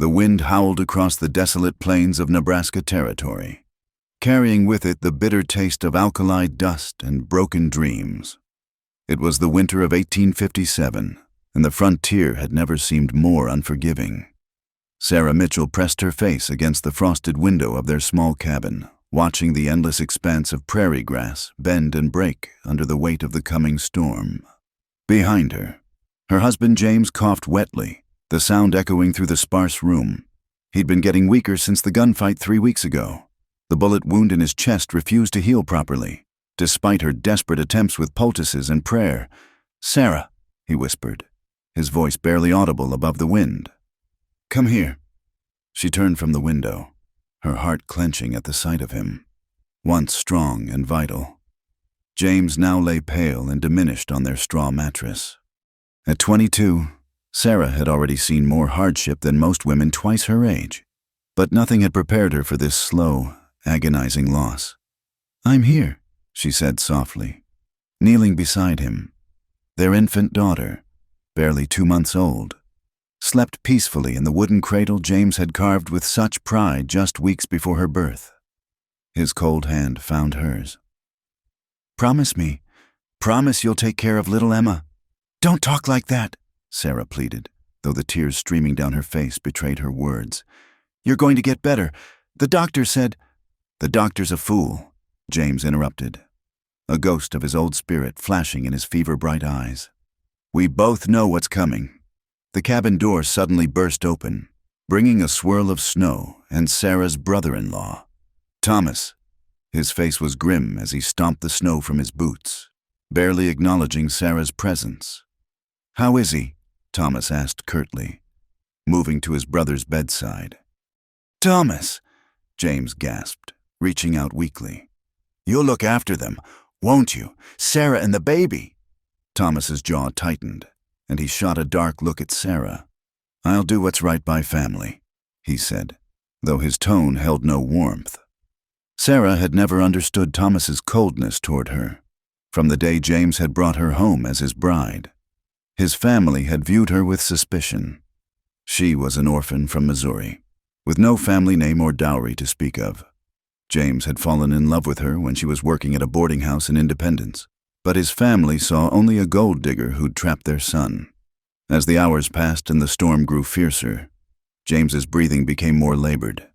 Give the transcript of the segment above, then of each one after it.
The wind howled across the desolate plains of Nebraska Territory, carrying with it the bitter taste of alkali dust and broken dreams. It was the winter of 1857, and the frontier had never seemed more unforgiving. Sarah Mitchell pressed her face against the frosted window of their small cabin, watching the endless expanse of prairie grass bend and break under the weight of the coming storm. Behind her, her husband James coughed wetly, the sound echoing through the sparse room. He'd been getting weaker since the gunfight 3 weeks ago. The bullet wound in his chest refused to heal properly, despite her desperate attempts with poultices and prayer. "Sarah," he whispered, his voice barely audible above the wind. "Come here." She turned from the window, her heart clenching at the sight of him, once strong and vital. James now lay pale and diminished on their straw mattress. At 22, Sarah had already seen more hardship than most women twice her age, but nothing had prepared her for this slow, agonizing loss. "I'm here," she said softly, kneeling beside him. Their infant daughter, barely 2 months old, slept peacefully in the wooden cradle James had carved with such pride just weeks before her birth. His cold hand found hers. "Promise me. Promise you'll take care of little Emma." "Don't talk like that," Sarah pleaded, though the tears streaming down her face betrayed her words. "You're going to get better. The doctor said—" "The doctor's a fool," James interrupted, a ghost of his old spirit flashing in his fever-bright eyes. "We both know what's coming." The cabin door suddenly burst open, bringing a swirl of snow and Sarah's brother-in-law, Thomas. His face was grim as he stomped the snow from his boots, barely acknowledging Sarah's presence. "How is he?" Thomas asked curtly, moving to his brother's bedside. "Thomas," James gasped, reaching out weakly. "You'll look after them, won't you? Sarah and the baby." Thomas's jaw tightened, and he shot a dark look at Sarah. "I'll do what's right by family," he said, though his tone held no warmth. Sarah had never understood Thomas's coldness toward her, from the day James had brought her home as his bride. His family had viewed her with suspicion. She was an orphan from Missouri, with no family name or dowry to speak of. James had fallen in love with her when she was working at a boarding house in Independence, but his family saw only a gold digger who'd trapped their son. As the hours passed and the storm grew fiercer, James's breathing became more labored.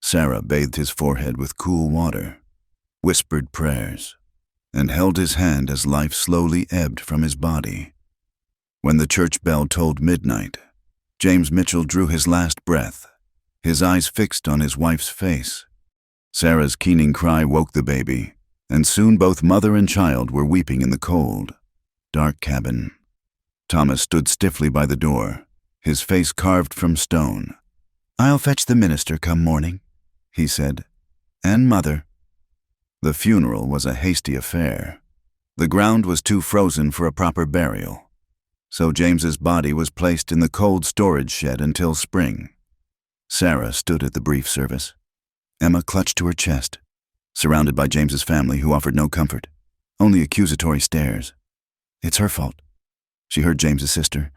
Sarah bathed his forehead with cool water, whispered prayers, and held his hand as life slowly ebbed from his body. When the church bell tolled midnight, James Mitchell drew his last breath, his eyes fixed on his wife's face. Sarah's keening cry woke the baby, and soon both mother and child were weeping in the cold, dark cabin. Thomas stood stiffly by the door, his face carved from stone. "I'll fetch the minister come morning," he said, "and mother." The funeral was a hasty affair. The ground was too frozen for a proper burial, so James's body was placed in the cold storage shed until spring. Sarah stood at the brief service, Emma clutched to her chest, surrounded by James's family who offered no comfort, only accusatory stares. "It's her fault," she heard James's sister,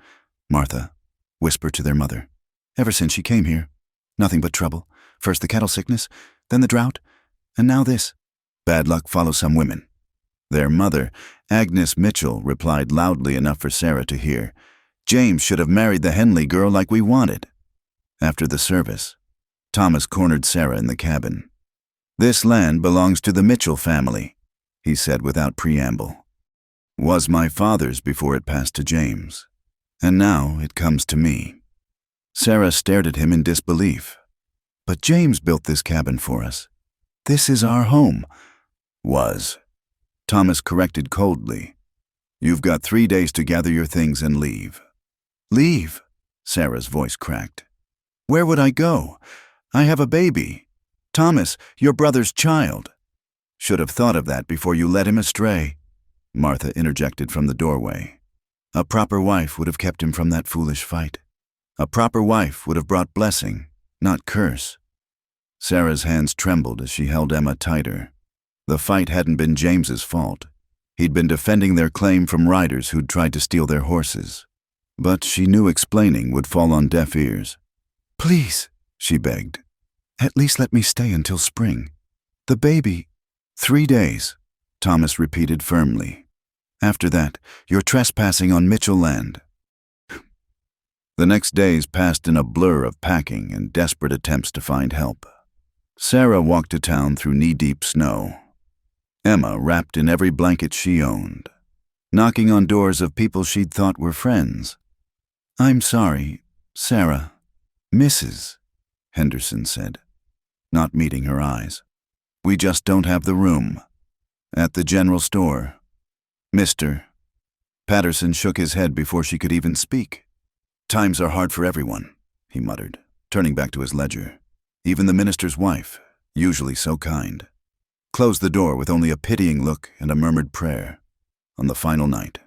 Martha, whisper to their mother. "Ever since she came here, nothing but trouble. First the cattle sickness, then the drought, and now this. Bad luck follows some women." Their mother, Agnes Mitchell, replied loudly enough for Sarah to hear, "James should have married the Henley girl like we wanted." After the service, Thomas cornered Sarah in the cabin. "This land belongs to the Mitchell family," he said without preamble. "Was my father's before it passed to James, and now it comes to me." Sarah stared at him in disbelief. "But James built this cabin for us. This is our home." "Was," Thomas corrected coldly. "You've got 3 days to gather your things and leave." "Leave?" Sarah's voice cracked. "Where would I go? I have a baby. Thomas, your brother's child." "Should have thought of that before you led him astray," Martha interjected from the doorway. "A proper wife would have kept him from that foolish fight. A proper wife would have brought blessing, not curse." Sarah's hands trembled as she held Emma tighter. The fight hadn't been James's fault. He'd been defending their claim from riders who'd tried to steal their horses. But she knew explaining would fall on deaf ears. Please, she begged. At least let me stay until spring. The baby. 3 days, Thomas repeated firmly. After that, you're trespassing on Mitchell land. The next days passed in a blur of packing and desperate attempts to find help. Sarah walked to town through knee-deep snow. Emma wrapped in every blanket she owned, knocking on doors of people she'd thought were friends. I'm sorry, Sarah. Mrs. Henderson said, not meeting her eyes. We just don't have the room. At the general store. Mr. Patterson shook his head before she could even speak. Times are hard for everyone, he muttered, turning back to his ledger. Even the minister's wife, usually so kind, closed the door with only a pitying look and a murmured prayer. On the final night,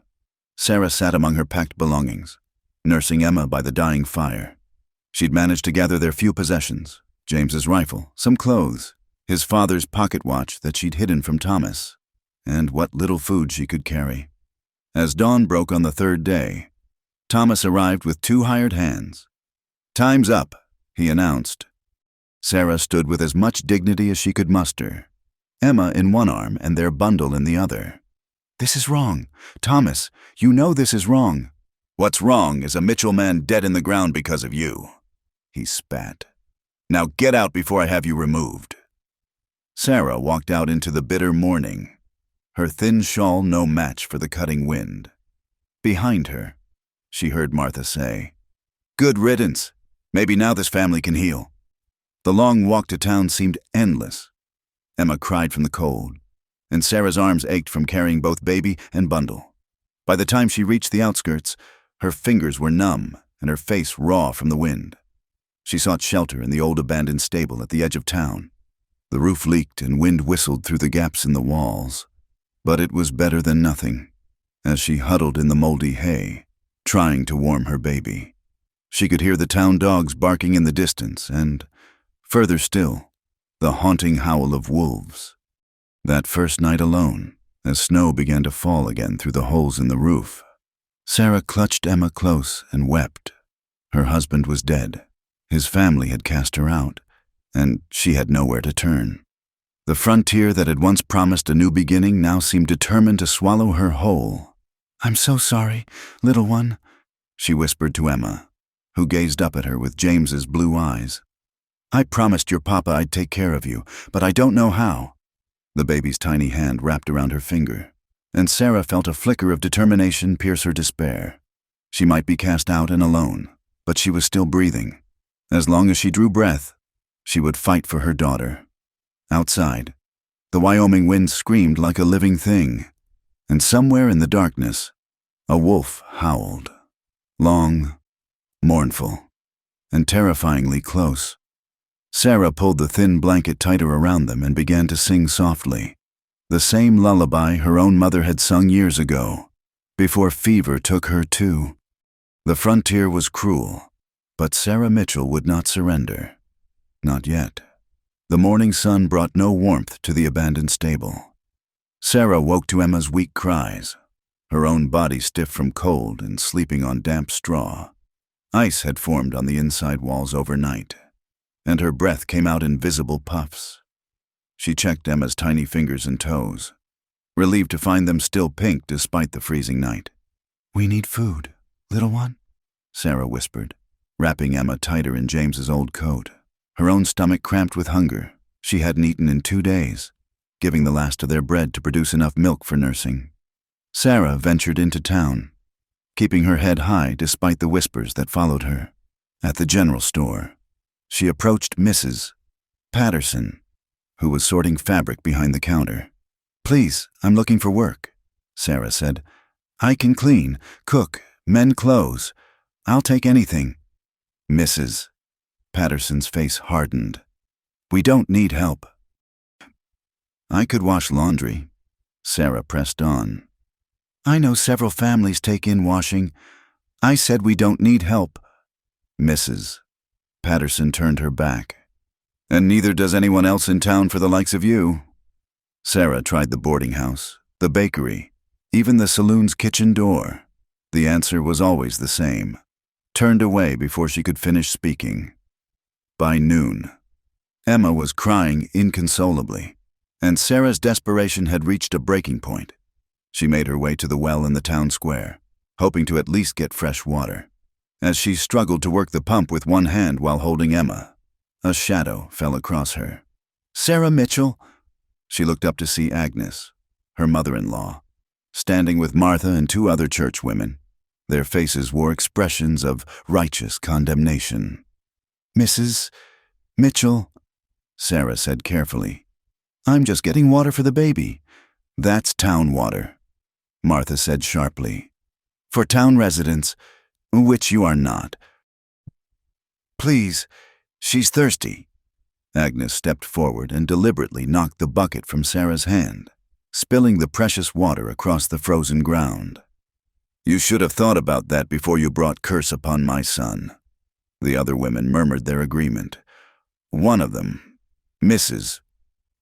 Sarah sat among her packed belongings, nursing Emma by the dying fire. She'd managed to gather their few possessions, James's rifle, some clothes, his father's pocket watch that she'd hidden from Thomas, and what little food she could carry. As dawn broke on the third day, Thomas arrived with 2 hired hands. Time's up, he announced. Sarah stood with as much dignity as she could muster, Emma in one arm and their bundle in the other. This is wrong. Thomas, you know this is wrong. What's wrong is a Mitchell man dead in the ground because of you, he spat. Now get out before I have you removed. Sarah walked out into the bitter morning, her thin shawl no match for the cutting wind. Behind her, she heard Martha say, Good riddance. Maybe now this family can heal. The long walk to town seemed endless. Emma cried from the cold, and Sarah's arms ached from carrying both baby and bundle. By the time she reached the outskirts, her fingers were numb and her face raw from the wind. She sought shelter in the old abandoned stable at the edge of town. The roof leaked and wind whistled through the gaps in the walls, but it was better than nothing. As she huddled in the moldy hay, trying to warm her baby, she could hear the town dogs barking in the distance and, further still, the haunting howl of wolves. That first night alone, as snow began to fall again through the holes in the roof, Sarah clutched Emma close and wept. Her husband was dead. His family had cast her out, and she had nowhere to turn. The frontier that had once promised a new beginning now seemed determined to swallow her whole. I'm so sorry, little one, she whispered to Emma, who gazed up at her with James's blue eyes. I promised your papa I'd take care of you, but I don't know how. The baby's tiny hand wrapped around her finger, and Sarah felt a flicker of determination pierce her despair. She might be cast out and alone, but she was still breathing. As long as she drew breath, she would fight for her daughter. Outside, the Wyoming wind screamed like a living thing, and somewhere in the darkness, a wolf howled. Long, mournful, and terrifyingly close. Sarah pulled the thin blanket tighter around them and began to sing softly, the same lullaby her own mother had sung years ago, before fever took her too. The frontier was cruel, but Sarah Mitchell would not surrender. Not yet. The morning sun brought no warmth to the abandoned stable. Sarah woke to Emma's weak cries, her own body stiff from cold and sleeping on damp straw. Ice had formed on the inside walls overnight, and her breath came out in visible puffs. She checked Emma's tiny fingers and toes, relieved to find them still pink despite the freezing night. We need food, little one, Sarah whispered, wrapping Emma tighter in James's old coat. Her own stomach cramped with hunger. She hadn't eaten in 2 days, giving the last of their bread to produce enough milk for nursing. Sarah ventured into town, keeping her head high despite the whispers that followed her. At the general store, she approached Mrs. Patterson, who was sorting fabric behind the counter. Please, I'm looking for work, Sarah said. I can clean, cook, mend clothes. I'll take anything. Mrs. Patterson's face hardened. We don't need help. I could wash laundry, Sarah pressed on. I know several families take in washing. I said we don't need help. Mrs. Patterson turned her back. And neither does anyone else in town for the likes of you. Sarah tried the boarding house, the bakery, even the saloon's kitchen door. The answer was always the same. Turned away before she could finish speaking. by noon. Emma was crying inconsolably, and Sarah's desperation had reached a breaking point. She made her way to the well in the town square, hoping to at least get fresh water. As she struggled to work the pump with one hand while holding Emma, a shadow fell across her. "Sarah Mitchell!" She looked up to see Agnes, her mother-in-law, standing with Martha and two other churchwomen. Their faces wore expressions of righteous condemnation. "Mrs. Mitchell," Sarah said carefully, "I'm just getting water for the baby." "That's town water," Martha said sharply. "For town residents, which you are not. Please, she's thirsty." Agnes stepped forward and deliberately knocked the bucket from Sarah's hand, spilling the precious water across the frozen ground. "You should have thought about that before you brought curse upon my son." The other women murmured their agreement. One of them, Mrs.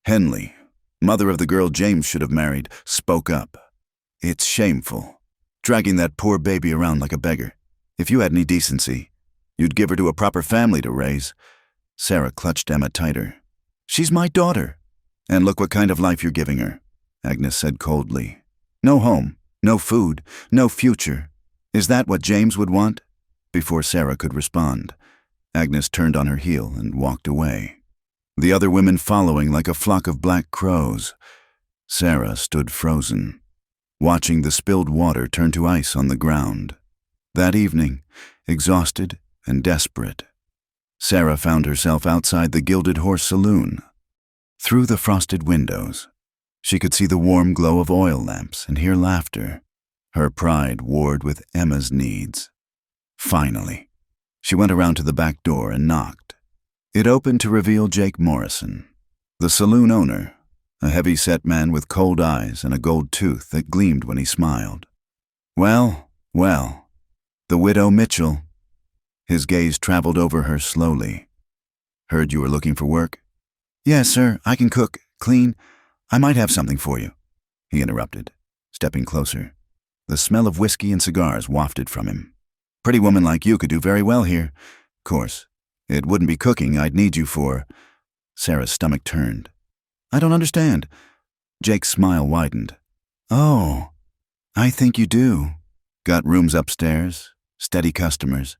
Henley, mother of the girl James should have married, spoke up. "It's shameful, dragging that poor baby around like a beggar. If you had any decency, you'd give her to a proper family to raise." Sarah clutched Emma tighter. "She's my daughter." "And look what kind of life you're giving her," Agnes said coldly. "No home, no food, no future. Is that what James would want?" Before Sarah could respond, Agnes turned on her heel and walked away, the other women following like a flock of black crows. Sarah stood frozen, watching the spilled water turn to ice on the ground. That evening, exhausted and desperate, Sarah found herself outside the Gilded Horse Saloon. Through the frosted windows, she could see the warm glow of oil lamps and hear laughter. Her pride warred with Emma's needs. Finally, she went around to the back door and knocked. It opened to reveal Jake Morrison, the saloon owner, a heavy-set man with cold eyes and a gold tooth that gleamed when he smiled. "Well, well, the widow Mitchell." His gaze traveled over her slowly. "Heard you were looking for work?" "Yes, sir. I can cook, clean. I might have something for you," he interrupted, stepping closer. The smell of whiskey and cigars wafted from him. "Pretty woman like you could do very well here. Of course, it wouldn't be cooking I'd need you for." Sarah's stomach turned. "I don't understand." Jake's smile widened. "Oh, I think you do. Got rooms upstairs, steady customers.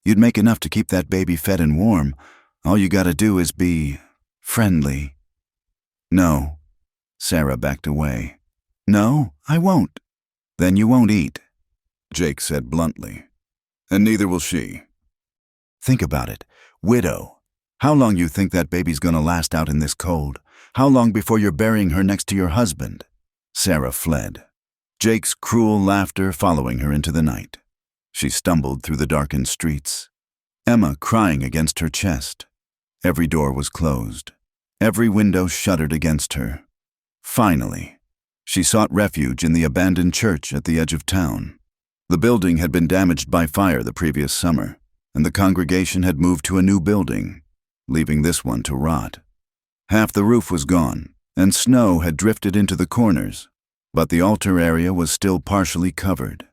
You'd make enough to keep that baby fed and warm. All you gotta do is be friendly." "No." Sarah backed away. "No, I won't." "Then you won't eat," Jake said bluntly. "And neither will she." "Think about it. Widow. How long you think that baby's gonna last out in this cold? How long before you're burying her next to your husband?" Sarah fled, Jake's cruel laughter following her into the night. She stumbled through the darkened streets, Emma crying against her chest. Every door was closed. Every window shuttered against her. Finally, she sought refuge in the abandoned church at the edge of town. The building had been damaged by fire the previous summer, and the congregation had moved to a new building, leaving this one to rot. Half the roof was gone, and snow had drifted into the corners, but the altar area was still partially covered.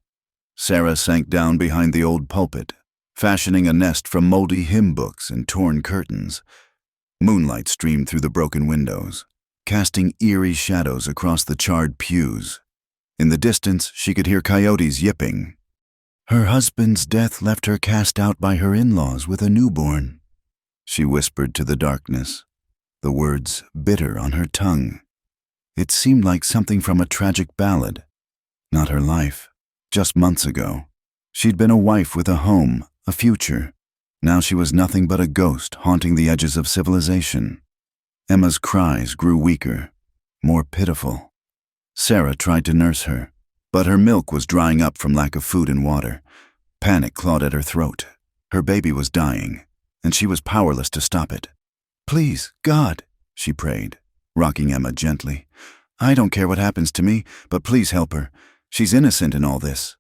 Sarah sank down behind the old pulpit, fashioning a nest from moldy hymn books and torn curtains. Moonlight streamed through the broken windows, casting eerie shadows across the charred pews. In the distance, she could hear coyotes yipping. "Her husband's death left her cast out by her in-laws with a newborn," she whispered to the darkness, the words bitter on her tongue. It seemed like something from a tragic ballad. Not her life. Just months ago, she'd been a wife with a home, a future. Now she was nothing but a ghost haunting the edges of civilization. Emma's cries grew weaker, more pitiful. Sarah tried to nurse her, but her milk was drying up from lack of food and water. Panic clawed at her throat. Her baby was dying, and she was powerless to stop it. "Please, God," she prayed, rocking Emma gently. "I don't care what happens to me, but please help her. She's innocent in all this."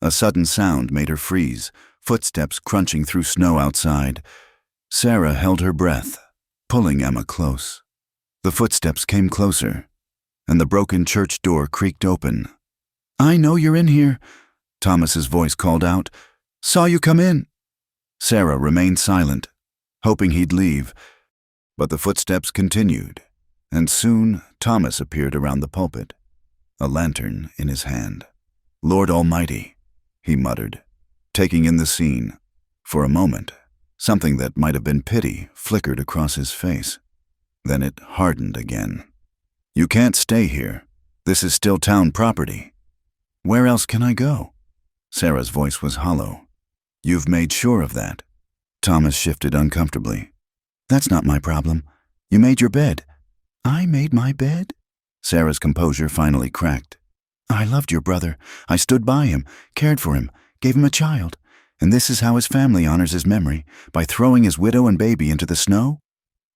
A sudden sound made her freeze, footsteps crunching through snow outside. Sarah held her breath, pulling Emma close. The footsteps came closer, and the broken church door creaked open. "I know you're in here," Thomas's voice called out. "Saw you come in." Sarah remained silent, hoping he'd leave, but the footsteps continued, and soon Thomas appeared around the pulpit, a lantern in his hand. "Lord Almighty," he muttered, taking in the scene. For a moment, something that might have been pity flickered across his face. Then it hardened again. "You can't stay here. This is still town property." "Where else can I go?" Sarah's voice was hollow. "You've made sure of that." Thomas shifted uncomfortably. "That's not my problem. You made your bed." "I made my bed?" Sarah's composure finally cracked. "I loved your brother. I stood by him, cared for him, gave him a child. And this is how his family honors his memory, by throwing his widow and baby into the snow?"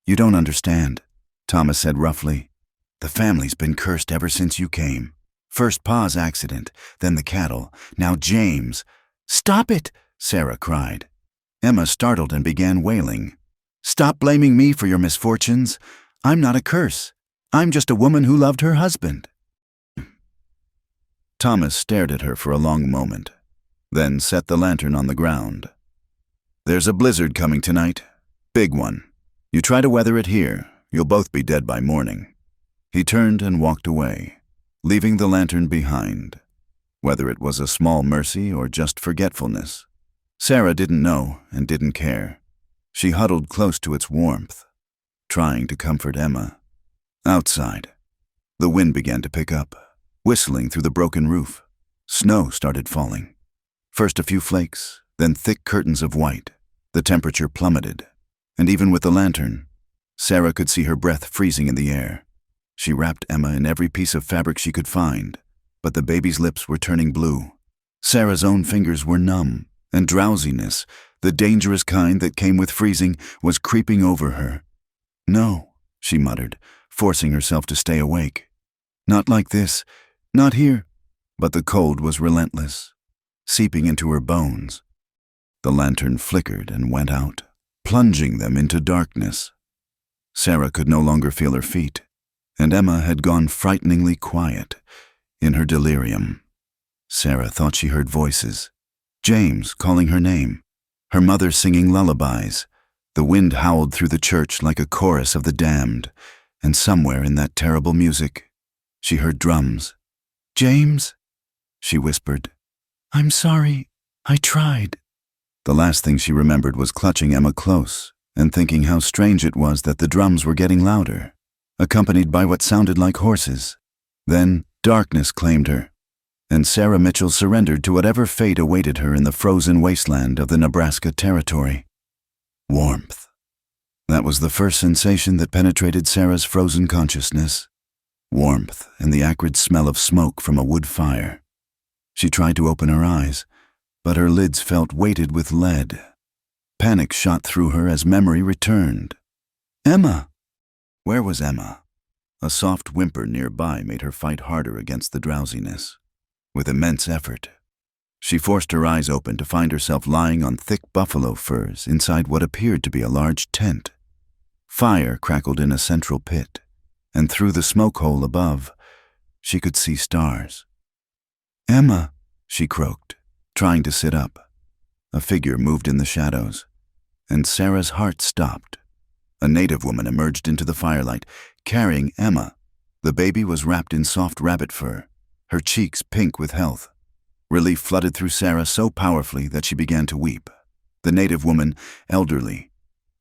"You don't understand," Thomas said roughly. "The family's been cursed ever since you came. First Pa's accident, then the cattle, now James." "Stop it!" Sarah cried. Emma startled and began wailing. "Stop blaming me for your misfortunes. I'm not a curse. I'm just a woman who loved her husband." Thomas stared at her for a long moment, then set the lantern on the ground. "There's a blizzard coming tonight. Big one. You try to weather it here, you'll both be dead by morning." He turned and walked away, leaving the lantern behind. Whether it was a small mercy or just forgetfulness, Sarah didn't know and didn't care. She huddled close to its warmth, trying to comfort Emma. Outside, the wind began to pick up, whistling through the broken roof. Snow started falling. First a few flakes, then thick curtains of white. The temperature plummeted, and even with the lantern, Sarah could see her breath freezing in the air. She wrapped Emma in every piece of fabric she could find, but the baby's lips were turning blue. Sarah's own fingers were numb, and drowsiness, the dangerous kind that came with freezing, was creeping over her. "No," she muttered, forcing herself to stay awake. "Not like this. Not here." But the cold was relentless, seeping into her bones. The lantern flickered and went out, plunging them into darkness. Sarah could no longer feel her feet, and Emma had gone frighteningly quiet in her delirium. Sarah thought she heard voices. James calling her name, her mother singing lullabies. The wind howled through the church like a chorus of the damned, and somewhere in that terrible music, she heard drums. "James," she whispered. "I'm sorry. I tried." The last thing she remembered was clutching Emma close and thinking how strange it was that the drums were getting louder, accompanied by what sounded like horses. Then darkness claimed her, and Sarah Mitchell surrendered to whatever fate awaited her in the frozen wasteland of the Nebraska Territory. Warmth. That was the first sensation that penetrated Sarah's frozen consciousness. Warmth and the acrid smell of smoke from a wood fire. She tried to open her eyes, but her lids felt weighted with lead. Panic shot through her as memory returned. Emma! Where was Emma? A soft whimper nearby made her fight harder against the drowsiness. With immense effort, she forced her eyes open to find herself lying on thick buffalo furs inside what appeared to be a large tent. Fire crackled in a central pit, and through the smoke hole above, she could see stars. "Emma," she croaked, trying to sit up. A figure moved in the shadows, and Sarah's heart stopped. A native woman emerged into the firelight, carrying Emma. The baby was wrapped in soft rabbit fur, her cheeks pink with health. Relief flooded through Sarah so powerfully that she began to weep. The native woman, elderly,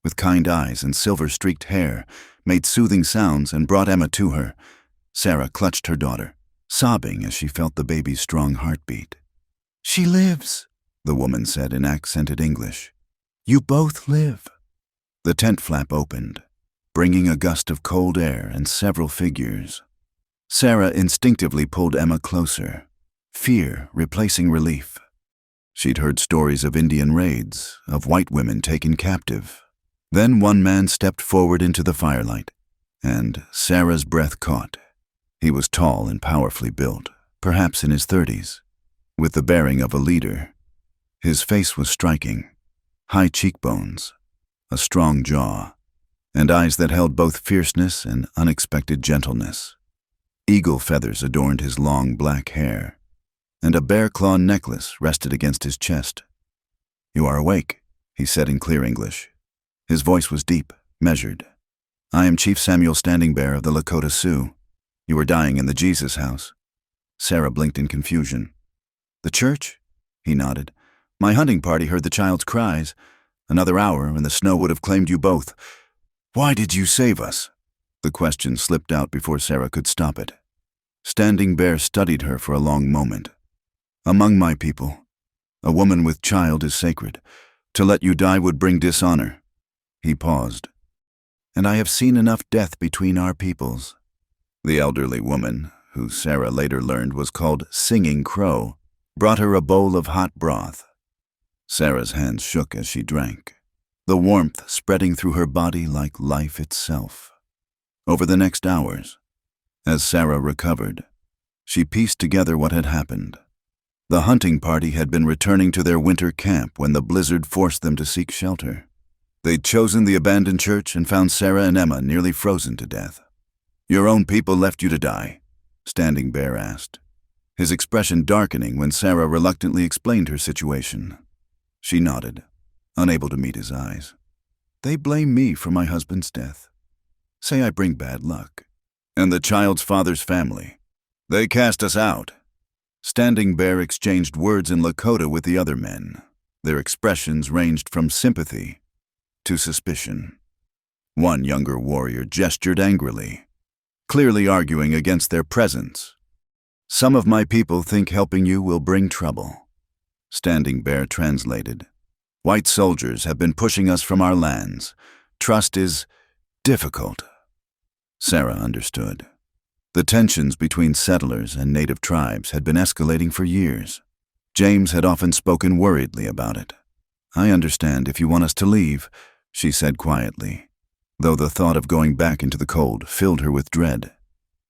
with kind eyes and silver-streaked hair, made soothing sounds and brought Emma to her. Sarah clutched her daughter, sobbing as she felt the baby's strong heartbeat. "She lives," the woman said in accented English. "You both live." The tent flap opened, bringing a gust of cold air and several figures. Sarah instinctively pulled Emma closer, fear replacing relief. She'd heard stories of Indian raids, of white women taken captive. Then one man stepped forward into the firelight, and Sarah's breath caught. He was tall and powerfully built, perhaps in his 30s, with the bearing of a leader. His face was striking, high cheekbones, a strong jaw, and eyes that held both fierceness and unexpected gentleness. Eagle feathers adorned his long black hair, and a bear-claw necklace rested against his chest. "You are awake," he said in clear English. His voice was deep, measured. "I am Chief Samuel Standing Bear of the Lakota Sioux. You were dying in the Jesus house." Sarah blinked in confusion. "The church?" He nodded. "My hunting party heard the child's cries. Another hour and the snow would have claimed you both. Why did you save us?" The question slipped out before Sarah could stop it. Standing Bear studied her for a long moment. "Among my people, a woman with child is sacred. To let you die would bring dishonor." He paused. "And I have seen enough death between our peoples." The elderly woman, who Sarah later learned was called Singing Crow, brought her a bowl of hot broth. Sarah's hands shook as she drank, the warmth spreading through her body like life itself. Over the next hours, as Sarah recovered, she pieced together what had happened. The hunting party had been returning to their winter camp when the blizzard forced them to seek shelter. They'd chosen the abandoned church and found Sarah and Emma nearly frozen to death. "Your own people left you to die?" Standing Bear asked, his expression darkening when Sarah reluctantly explained her situation. She nodded, unable to meet his eyes. "They blame me for my husband's death. Say I bring bad luck." "And the child's father's family? They cast us out." Standing Bear exchanged words in Lakota with the other men. Their expressions ranged from sympathy to suspicion. One younger warrior gestured angrily, clearly arguing against their presence. "Some of my people think helping you will bring trouble." Standing Bear translated, "White soldiers have been pushing us from our lands. Trust is difficult." Sarah understood. The tensions between settlers and native tribes had been escalating for years. James had often spoken worriedly about it. "I understand if you want us to leave," she said quietly, though the thought of going back into the cold filled her with dread.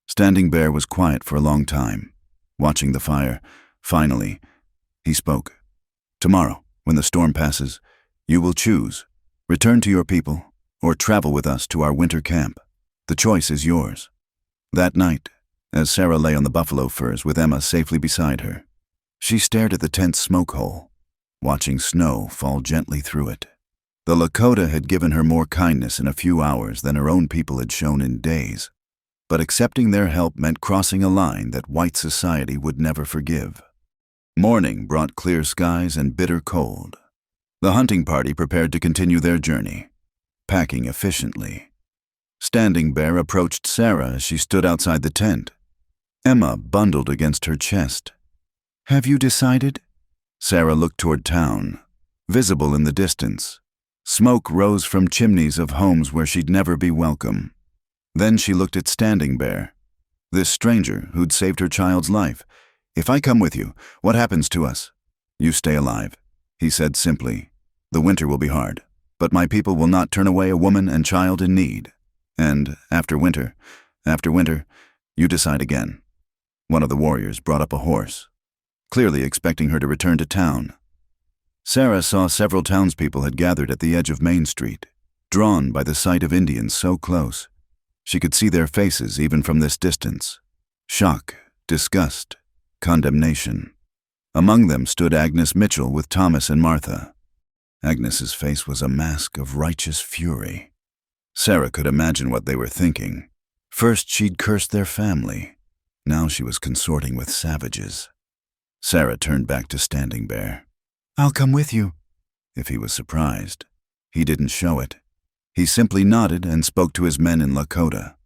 Standing Bear was quiet for a long time, watching the fire. Finally, he spoke. "Tomorrow, when the storm passes, you will choose. Return to your people, or travel with us to our winter camp. The choice is yours." That night, as Sarah lay on the buffalo furs with Emma safely beside her, she stared at the tent's smoke hole, watching snow fall gently through it. The Lakota had given her more kindness in a few hours than her own people had shown in days, but accepting their help meant crossing a line that white society would never forgive. Morning brought clear skies and bitter cold. The hunting party prepared to continue their journey, packing efficiently. Standing Bear approached Sarah as she stood outside the tent. Emma bundled against her chest. "Have you decided?" Sarah looked toward town, visible in the distance. Smoke rose from chimneys of homes where she'd never be welcome. Then she looked at Standing Bear, this stranger who'd saved her child's life. "If I come with you, what happens to us?" "You stay alive," he said simply. "The winter will be hard, but my people will not turn away a woman and child in need. And after winter, you decide again." One of the warriors brought up a horse, clearly expecting her to return to town. Sarah saw several townspeople had gathered at the edge of Main Street, drawn by the sight of Indians so close. She could see their faces even from this distance. Shock, disgust, condemnation. Among them stood Agnes Mitchell with Thomas and Martha. Agnes's face was a mask of righteous fury. Sarah could imagine what they were thinking. First she'd cursed their family. Now she was consorting with savages. Sarah turned back to Standing Bear. "I'll come with you." If he was surprised, he didn't show it. He simply nodded and spoke to his men in Lakota.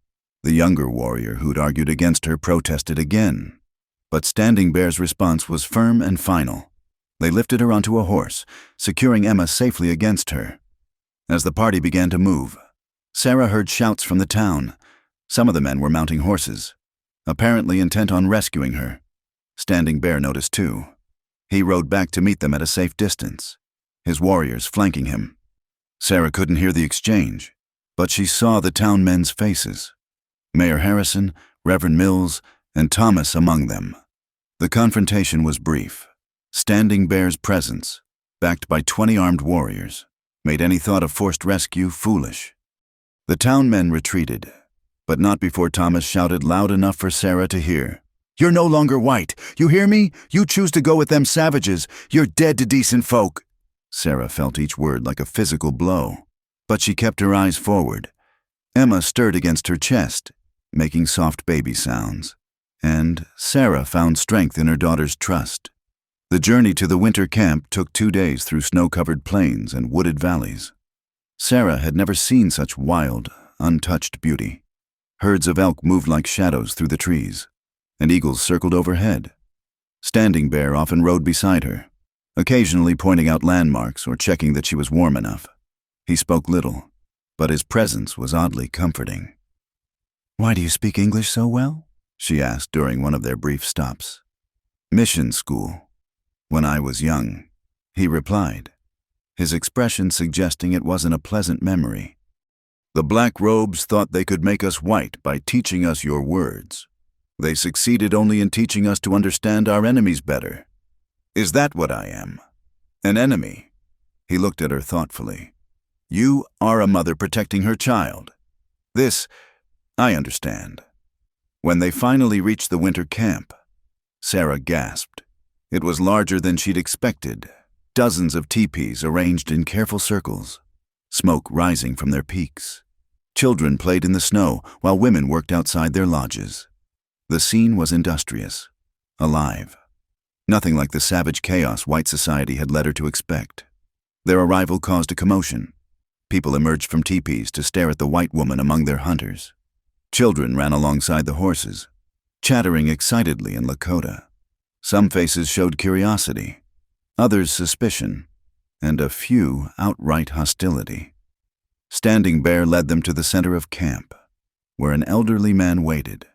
The younger warrior who'd argued against her protested again. But Standing Bear's response was firm and final. They lifted her onto a horse, securing Emma safely against her. As the party began to move, Sarah heard shouts from the town. Some of the men were mounting horses, apparently intent on rescuing her. Standing Bear noticed too. He rode back to meet them at a safe distance, his warriors flanking him. Sarah couldn't hear the exchange, but she saw the town men's faces. Mayor Harrison, Reverend Mills, and Thomas among them. The confrontation was brief. Standing Bear's presence, backed by 20 armed warriors, made any thought of forced rescue foolish. The town men retreated, but not before Thomas shouted loud enough for Sarah to hear. "You're no longer white. You hear me? You choose to go with them savages. You're dead to decent folk." Sarah felt each word like a physical blow. But she kept her eyes forward. Emma stirred against her chest, making soft baby sounds. And Sarah found strength in her daughter's trust. The journey to the winter camp took 2 days through snow-covered plains and wooded valleys. Sarah had never seen such wild, untouched beauty. Herds of elk moved like shadows through the trees, and eagles circled overhead. Standing Bear often rode beside her, occasionally pointing out landmarks or checking that she was warm enough. He spoke little, but his presence was oddly comforting. "Why do you speak English so well?" she asked during one of their brief stops. "Mission school. When I was young," he replied, his expression suggesting it wasn't a pleasant memory. "The black robes thought they could make us white by teaching us your words. They succeeded only in teaching us to understand our enemies better. Is that what I am? An enemy?" He looked at her thoughtfully. "You are a mother protecting her child. This, I understand." When they finally reached the winter camp, Sarah gasped. It was larger than she'd expected. Dozens of teepees arranged in careful circles, smoke rising from their peaks. Children played in the snow while women worked outside their lodges. The scene was industrious, alive. Nothing like the savage chaos white society had led her to expect. Their arrival caused a commotion. People emerged from teepees to stare at the white woman among their hunters. Children ran alongside the horses, chattering excitedly in Lakota. Some faces showed curiosity, others suspicion, and a few outright hostility. Standing Bear led them to the center of camp, where an elderly man waited,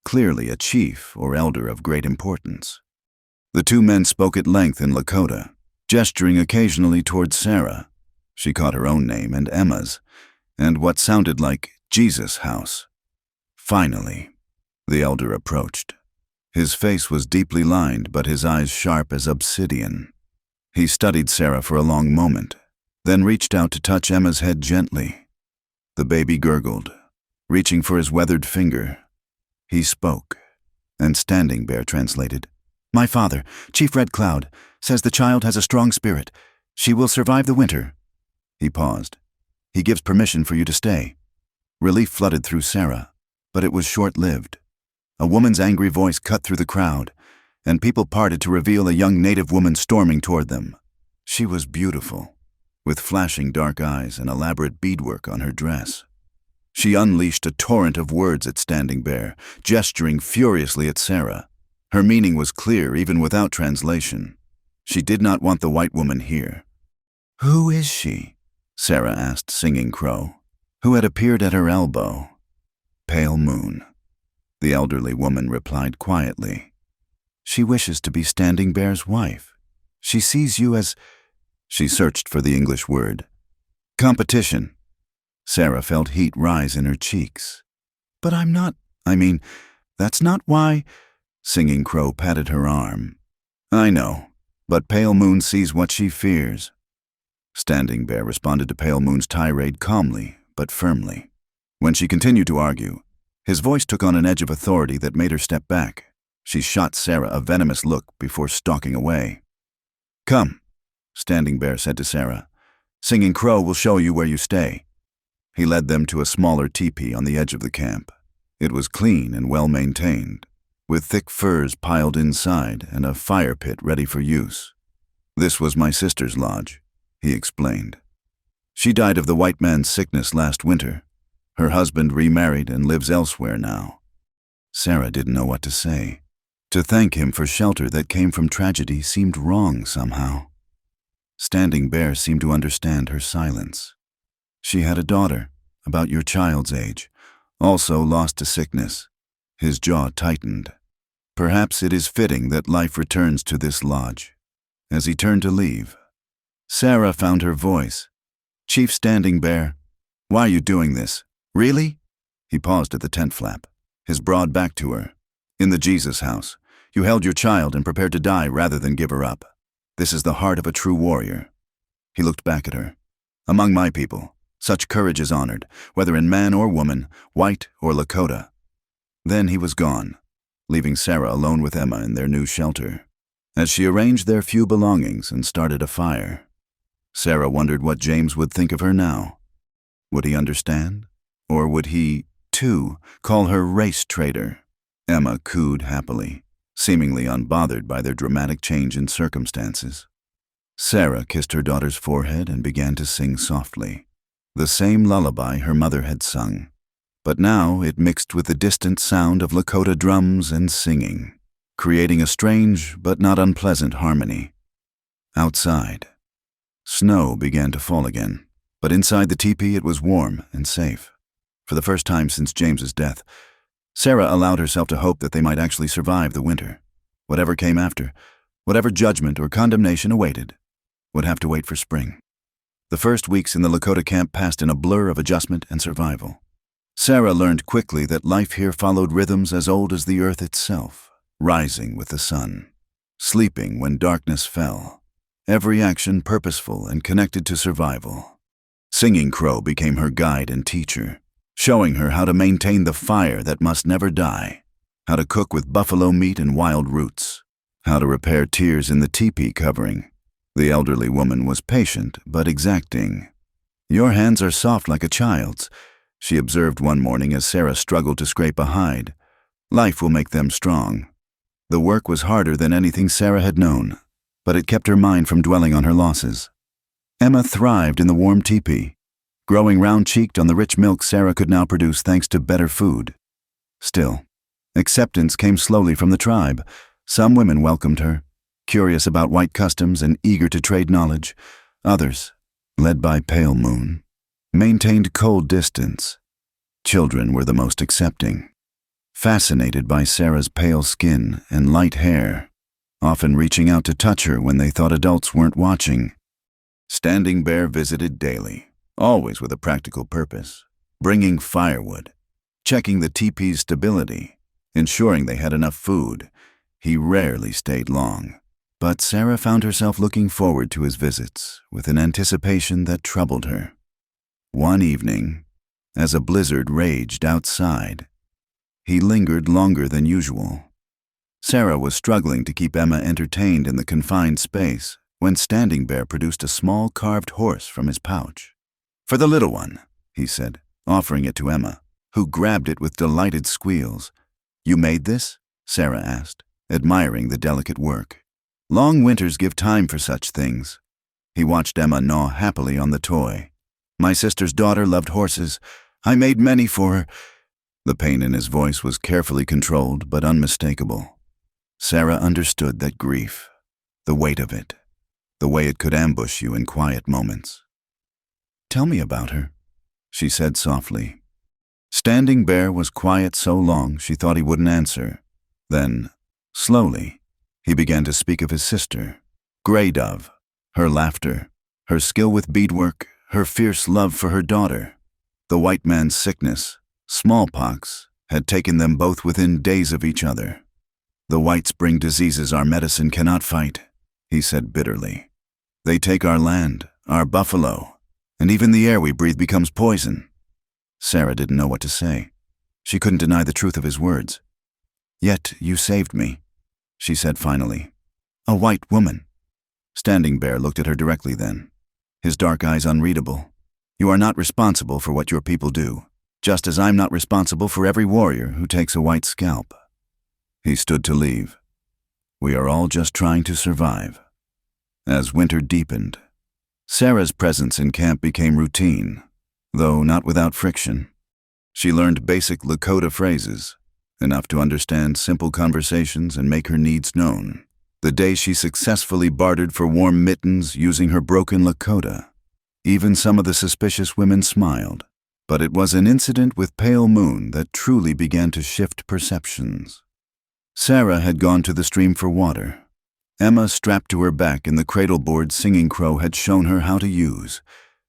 clearly a chief or elder of great importance. The 2 men spoke at length in Lakota, gesturing occasionally towards Sarah. She caught her own name and Emma's, and what sounded like Jesus' house. Finally, the elder approached. His face was deeply lined, but his eyes sharp as obsidian. He studied Sarah for a long moment, then reached out to touch Emma's head gently. The baby gurgled, reaching for his weathered finger. He spoke, and Standing Bear translated. "My father, Chief Red Cloud, says the child has a strong spirit. She will survive the winter." He paused. "He gives permission for you to stay." Relief flooded through Sarah, but it was short-lived. A woman's angry voice cut through the crowd, and people parted to reveal a young native woman storming toward them. She was beautiful, with flashing dark eyes and elaborate beadwork on her dress. She unleashed a torrent of words at Standing Bear, gesturing furiously at Sarah. Her meaning was clear even without translation. She did not want the white woman here. "Who is she?" Sarah asked Singing Crow, who had appeared at her elbow. "Pale Moon," the elderly woman replied quietly. "She wishes to be Standing Bear's wife. She sees you as—" She searched for the English word. "Competition." Sarah felt heat rise in her cheeks. "But I'm not— that's not why—" Singing Crow patted her arm. "I know, but Pale Moon sees what she fears." Standing Bear responded to Pale Moon's tirade calmly, but firmly. When she continued to argue, his voice took on an edge of authority that made her step back. She shot Sarah a venomous look before stalking away. "Come," Standing Bear said to Sarah. "Singing Crow will show you where you stay." He led them to a smaller teepee on the edge of the camp. It was clean and well-maintained, with thick furs piled inside and a fire pit ready for use. "This was my sister's lodge," he explained. "She died of the white man's sickness last winter. Her husband remarried and lives elsewhere now." Sarah didn't know what to say. To thank him for shelter that came from tragedy seemed wrong somehow. Standing Bear seemed to understand her silence. "She had a daughter, about your child's age, also lost to sickness." His jaw tightened. "Perhaps it is fitting that life returns to this lodge." As he turned to leave, Sarah found her voice. "Chief Standing Bear, why are you doing this? Really?" He paused at the tent flap, his broad back to her. "In the Jesus house, you held your child and prepared to die rather than give her up. This is the heart of a true warrior." He looked back at her. "Among my people, such courage is honored, whether in man or woman, white or Lakota." Then he was gone, leaving Sarah alone with Emma in their new shelter. As she arranged their few belongings and started a fire, Sarah wondered what James would think of her now. Would he understand? Or would he, too, call her race traitor? Emma cooed happily, seemingly unbothered by their dramatic change in circumstances. Sarah kissed her daughter's forehead and began to sing softly, the same lullaby her mother had sung, but now it mixed with the distant sound of Lakota drums and singing, creating a strange but not unpleasant harmony. Outside, snow began to fall again, but inside the teepee it was warm and safe. For the first time since James's death, Sarah allowed herself to hope that they might actually survive the winter. Whatever came after, whatever judgment or condemnation awaited, would have to wait for spring. The first weeks in the Lakota camp passed in a blur of adjustment and survival. Sarah learned quickly that life here followed rhythms as old as the earth itself, rising with the sun, sleeping when darkness fell, every action purposeful and connected to survival. Singing Crow became her guide and teacher, showing her how to maintain the fire that must never die, how to cook with buffalo meat and wild roots, how to repair tears in the teepee covering. The elderly woman was patient but exacting. "Your hands are soft like a child's," she observed one morning as Sarah struggled to scrape a hide. "Life will make them strong." The work was harder than anything Sarah had known, but it kept her mind from dwelling on her losses. Emma thrived in the warm teepee, growing round-cheeked on the rich milk Sarah could now produce thanks to better food. Still, acceptance came slowly from the tribe. Some women welcomed her, curious about white customs and eager to trade knowledge. Others, led by Pale Moon, maintained cold distance. Children were the most accepting, fascinated by Sarah's pale skin and light hair, often reaching out to touch her when they thought adults weren't watching. Standing Bear visited daily, always with a practical purpose, bringing firewood, checking the teepee's stability, ensuring they had enough food. He rarely stayed long, but Sarah found herself looking forward to his visits with an anticipation that troubled her. One evening, as a blizzard raged outside, he lingered longer than usual. Sarah was struggling to keep Emma entertained in the confined space when Standing Bear produced a small carved horse from his pouch. "For the little one," he said, offering it to Emma, who grabbed it with delighted squeals. "You made this?" Sarah asked, admiring the delicate work. "Long winters give time for such things." He watched Emma gnaw happily on the toy. "My sister's daughter loved horses. I made many for her." The pain in his voice was carefully controlled but unmistakable. Sarah understood that grief, the weight of it, the way it could ambush you in quiet moments. "Tell me about her," she said softly. Standing Bear was quiet so long she thought he wouldn't answer. Then, slowly, he began to speak of his sister, Grey Dove, her laughter, her skill with beadwork, her fierce love for her daughter. The white man's sickness, smallpox, had taken them both within days of each other. "The whites bring diseases our medicine cannot fight," he said bitterly. "They take our land, our buffalo, and even the air we breathe becomes poison." Sarah didn't know what to say. She couldn't deny the truth of his words. "Yet you saved me," she said finally. "A white woman." Standing Bear looked at her directly then, his dark eyes unreadable. "You are not responsible for what your people do, just as I'm not responsible for every warrior who takes a white scalp." He stood to leave. "We are all just trying to survive." As winter deepened, Sarah's presence in camp became routine, though not without friction. She learned basic Lakota phrases, enough to understand simple conversations and make her needs known. The day she successfully bartered for warm mittens using her broken Lakota. Even some of the suspicious women smiled, but it was an incident with Pale Moon that truly began to shift perceptions. Sarah had gone to the stream for water. Emma, strapped to her back in the cradle board Singing Crow had shown her how to use.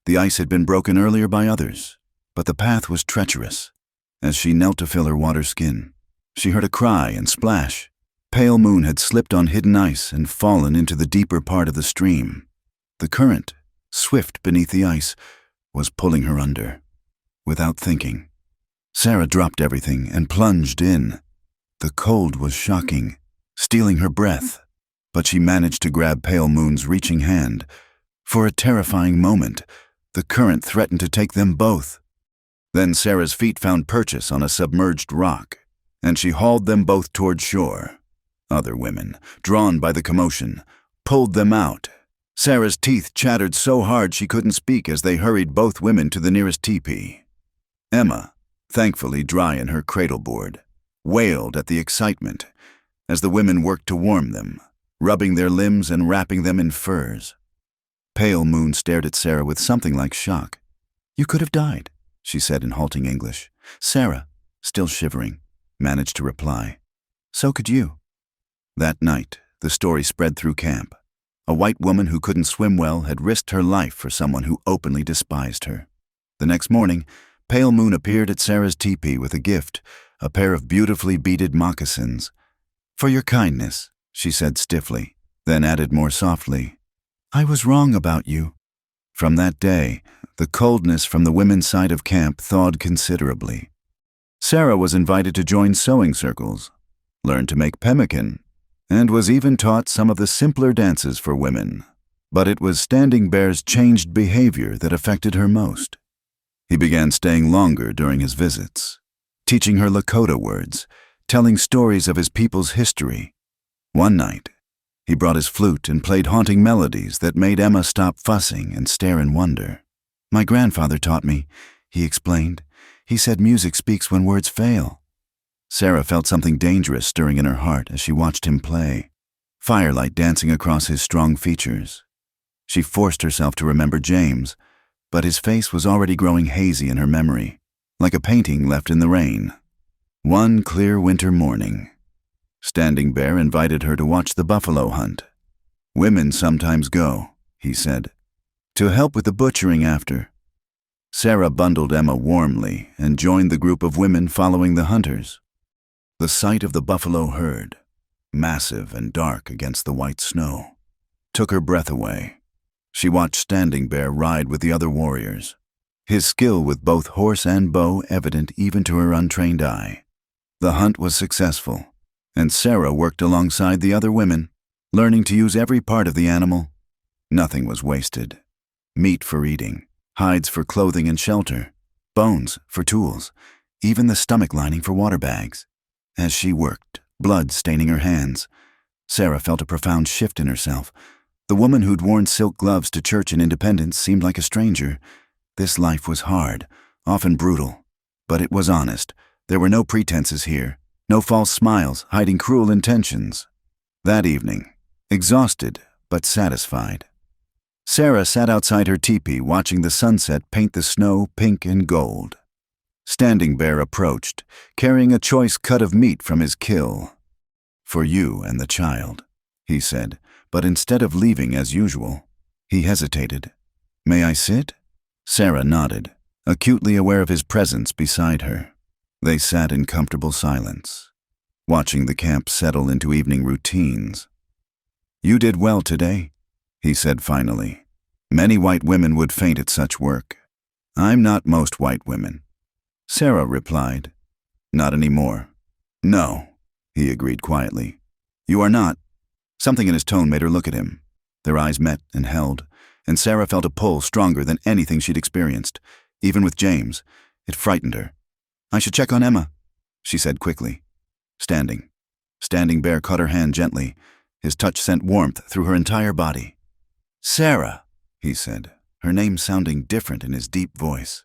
The ice had been broken earlier by others, but the path was treacherous. As she knelt to fill her water skin, she heard a cry and splash. Pale Moon had slipped on hidden ice and fallen into the deeper part of the stream. The current, swift beneath the ice, was pulling her under. Without thinking, Sarah dropped everything and plunged in. The cold was shocking, stealing her breath, but she managed to grab Pale Moon's reaching hand. For a terrifying moment, The current threatened to take them both. Then Sarah's feet found purchase on a submerged rock, and she hauled them both toward shore. Other women, drawn by the commotion, pulled them out. Sarah's teeth chattered so hard she couldn't speak as they hurried both women to the nearest teepee. Emma, thankfully dry in her cradle board, wailed at the excitement as the women worked to warm them, rubbing their limbs and wrapping them in furs. Pale Moon stared at Sarah with something like shock. "You could have died," she said in halting English. Sarah, still shivering, managed to reply, "So could you." That night, the story spread through camp. A white woman who couldn't swim well had risked her life for someone who openly despised her. The next morning, Pale Moon appeared at Sarah's teepee with a gift, a pair of beautifully beaded moccasins. "For your kindness," she said stiffly, then added more softly, "I was wrong about you." From that day, the coldness from the women's side of camp thawed considerably. Sarah was invited to join sewing circles, learned to make pemmican, and was even taught some of the simpler dances for women. But it was Standing Bear's changed behavior that affected her most. He began staying longer during his visits, teaching her Lakota words, telling stories of his people's history. One night, he brought his flute and played haunting melodies that made Emma stop fussing and stare in wonder. "My grandfather taught me," he explained. "He said music speaks when words fail." Sarah felt something dangerous stirring in her heart as she watched him play, firelight dancing across his strong features. She forced herself to remember James, but his face was already growing hazy in her memory, like a painting left in the rain. One clear winter morning, Standing Bear invited her to watch the buffalo hunt. "Women sometimes go," he said, "to help with the butchering after." Sarah bundled Emma warmly and joined the group of women following the hunters. The sight of the buffalo herd, massive and dark against the white snow, took her breath away. She watched Standing Bear ride with the other warriors, his skill with both horse and bow evident even to her untrained eye. The hunt was successful, and Sarah worked alongside the other women, learning to use every part of the animal. Nothing was wasted. Meat for eating, hides for clothing and shelter, bones for tools, even the stomach lining for water bags. As she worked, blood staining her hands, Sarah felt a profound shift in herself. The woman who'd worn silk gloves to church in Independence seemed like a stranger. This life was hard, often brutal, but it was honest. There were no pretenses here, no false smiles hiding cruel intentions. That evening, exhausted but satisfied, Sarah sat outside her teepee watching the sunset paint the snow pink and gold. Standing Bear approached, carrying a choice cut of meat from his kill. "For you and the child," he said, but instead of leaving as usual, he hesitated. "May I sit?" Sarah nodded, acutely aware of his presence beside her. They sat in comfortable silence, watching the camp settle into evening routines. "You did well today," he said finally. "Many white women would faint at such work. I'm not most white women." Sarah replied, "Not anymore." "No," he agreed quietly. "You are not." Something in his tone made her look at him. Their eyes met and held, and Sarah felt a pull stronger than anything she'd experienced, even with James. It frightened her. "I should check on Emma," she said quickly. Standing Bear caught her hand gently. His touch sent warmth through her entire body. "Sarah," he said, her name sounding different in his deep voice.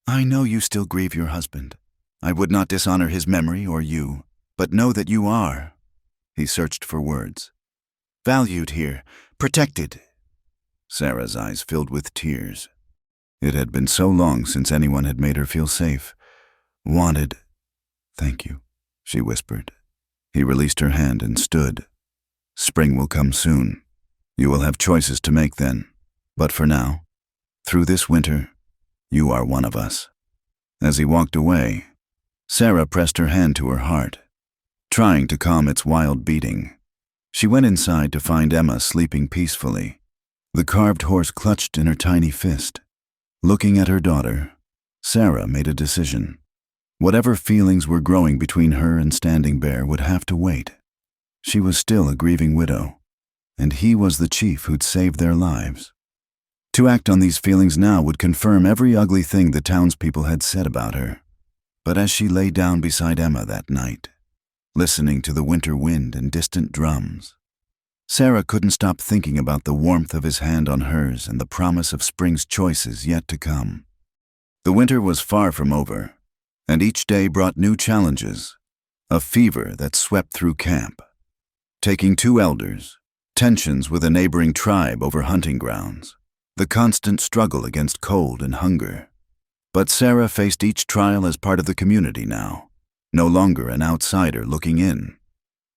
"I know you still grieve your husband. I would not dishonor his memory or you, but know that you are," he searched for words, "valued here, protected." Sarah's eyes filled with tears. It had been so long since anyone had made her feel safe. "Wanted." "Thank you," she whispered. He released her hand and stood. "Spring will come soon. You will have choices to make then. But for now, through this winter, you are one of us." As he walked away, Sarah pressed her hand to her heart, trying to calm its wild beating. She went inside to find Emma sleeping peacefully, the carved horse clutched in her tiny fist. Looking at her daughter, Sarah made a decision. Whatever feelings were growing between her and Standing Bear would have to wait. She was still a grieving widow, and he was the chief who'd saved their lives. To act on these feelings now would confirm every ugly thing the townspeople had said about her. But as she lay down beside Emma that night, listening to the winter wind and distant drums, Sarah couldn't stop thinking about the warmth of his hand on hers and the promise of spring's choices yet to come. The winter was far from over, and each day brought new challenges, a fever that swept through camp, taking 2 elders, tensions with a neighboring tribe over hunting grounds, the constant struggle against cold and hunger. But Sarah faced each trial as part of the community now, no longer an outsider looking in.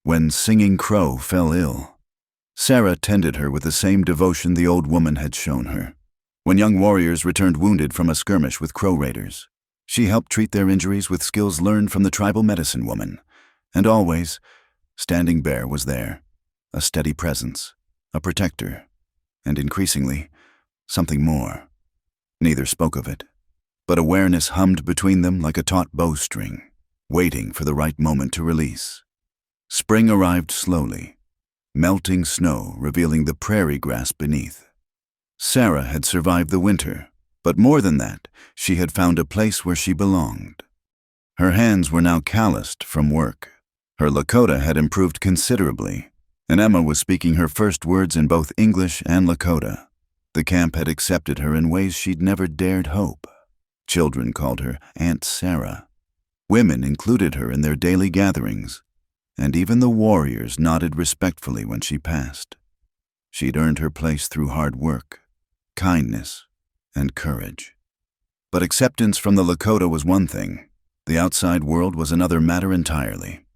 When Singing Crow fell ill, Sarah tended her with the same devotion the old woman had shown her. When young warriors returned wounded from a skirmish with Crow raiders, she helped treat their injuries with skills learned from the tribal medicine woman. And always, Standing Bear was there, a steady presence, a protector, and increasingly, something more. Neither spoke of it, but awareness hummed between them like a taut bowstring, waiting for the right moment to release. Spring arrived slowly, melting snow revealing the prairie grass beneath. Sarah had survived the winter, but more than that, she had found a place where she belonged. Her hands were now calloused from work. Her Lakota had improved considerably, and Emma was speaking her first words in both English and Lakota. The camp had accepted her in ways she'd never dared hope. Children called her Aunt Sarah. Women included her in their daily gatherings, and even the warriors nodded respectfully when she passed. She'd earned her place through hard work, kindness, and courage. But acceptance from the Lakota was one thing. The outside world was another matter entirely.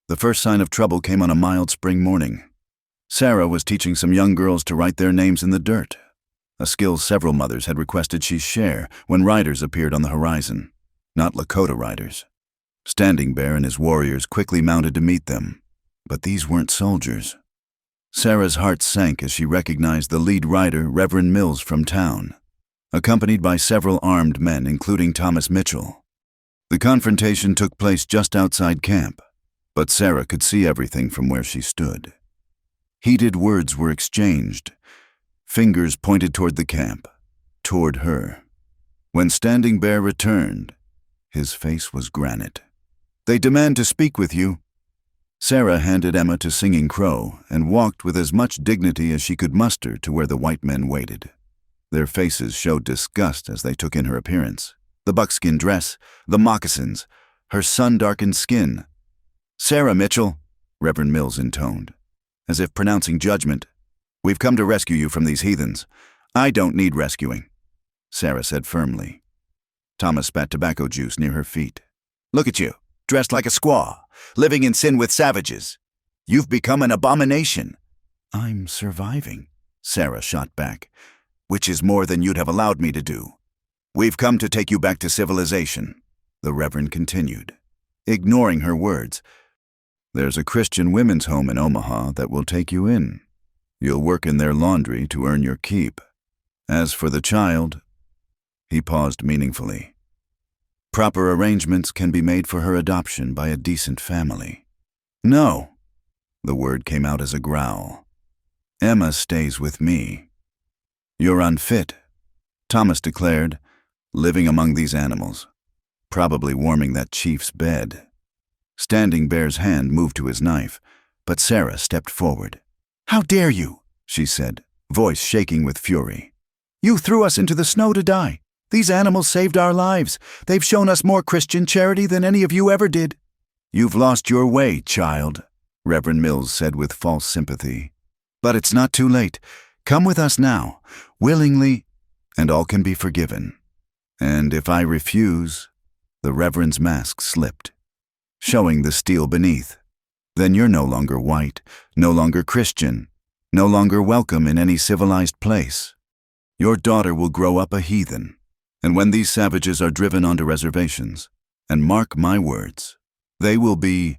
The first sign of trouble came on a mild spring morning. Sarah was teaching some young girls to write their names in the dirt, a skill several mothers had requested she share when riders appeared on the horizon, not Lakota riders. Standing Bear and his warriors quickly mounted to meet them, but these weren't soldiers. Sarah's heart sank as she recognized the lead rider, Reverend Mills from town, accompanied by several armed men, including Thomas Mitchell. The confrontation took place just outside camp, but Sarah could see everything from where she stood. Heated words were exchanged. Fingers pointed toward the camp, toward her. When Standing Bear returned, his face was granite. "They demand to speak with you." Sarah handed Emma to Singing Crow and walked with as much dignity as she could muster to where the white men waited. Their faces showed disgust as they took in her appearance. The buckskin dress, the moccasins, her sun-darkened skin. "Sarah Mitchell," Reverend Mills intoned, as if pronouncing judgment, "we've come to rescue you from these heathens." "I don't need rescuing," Sarah said firmly. Thomas spat tobacco juice near her feet. "Look at you, dressed like a squaw, living in sin with savages. You've become an abomination." "I'm surviving," Sarah shot back, "which is more than you'd have allowed me to do." "We've come to take you back to civilization," the Reverend continued, ignoring her words. "There's a Christian women's home in Omaha that will take you in. You'll work in their laundry to earn your keep. As for the child," he paused meaningfully, "proper arrangements can be made for her adoption by a decent family." "No," the word came out as a growl. "Emma stays with me." "You're unfit," Thomas declared, "living among these animals, probably warming that chief's bed." Standing Bear's hand moved to his knife, but Sarah stepped forward. "How dare you?" she said, voice shaking with fury. "You threw us into the snow to die. These animals saved our lives. They've shown us more Christian charity than any of you ever did." "You've lost your way, child," Reverend Mills said with false sympathy. "But it's not too late. Come with us now, willingly, and all can be forgiven. And if I refuse," the Reverend's mask slipped, showing the steel beneath, "then you're no longer white, no longer Christian, no longer welcome in any civilized place. Your daughter will grow up a heathen, and when these savages are driven onto reservations, and mark my words, they will be,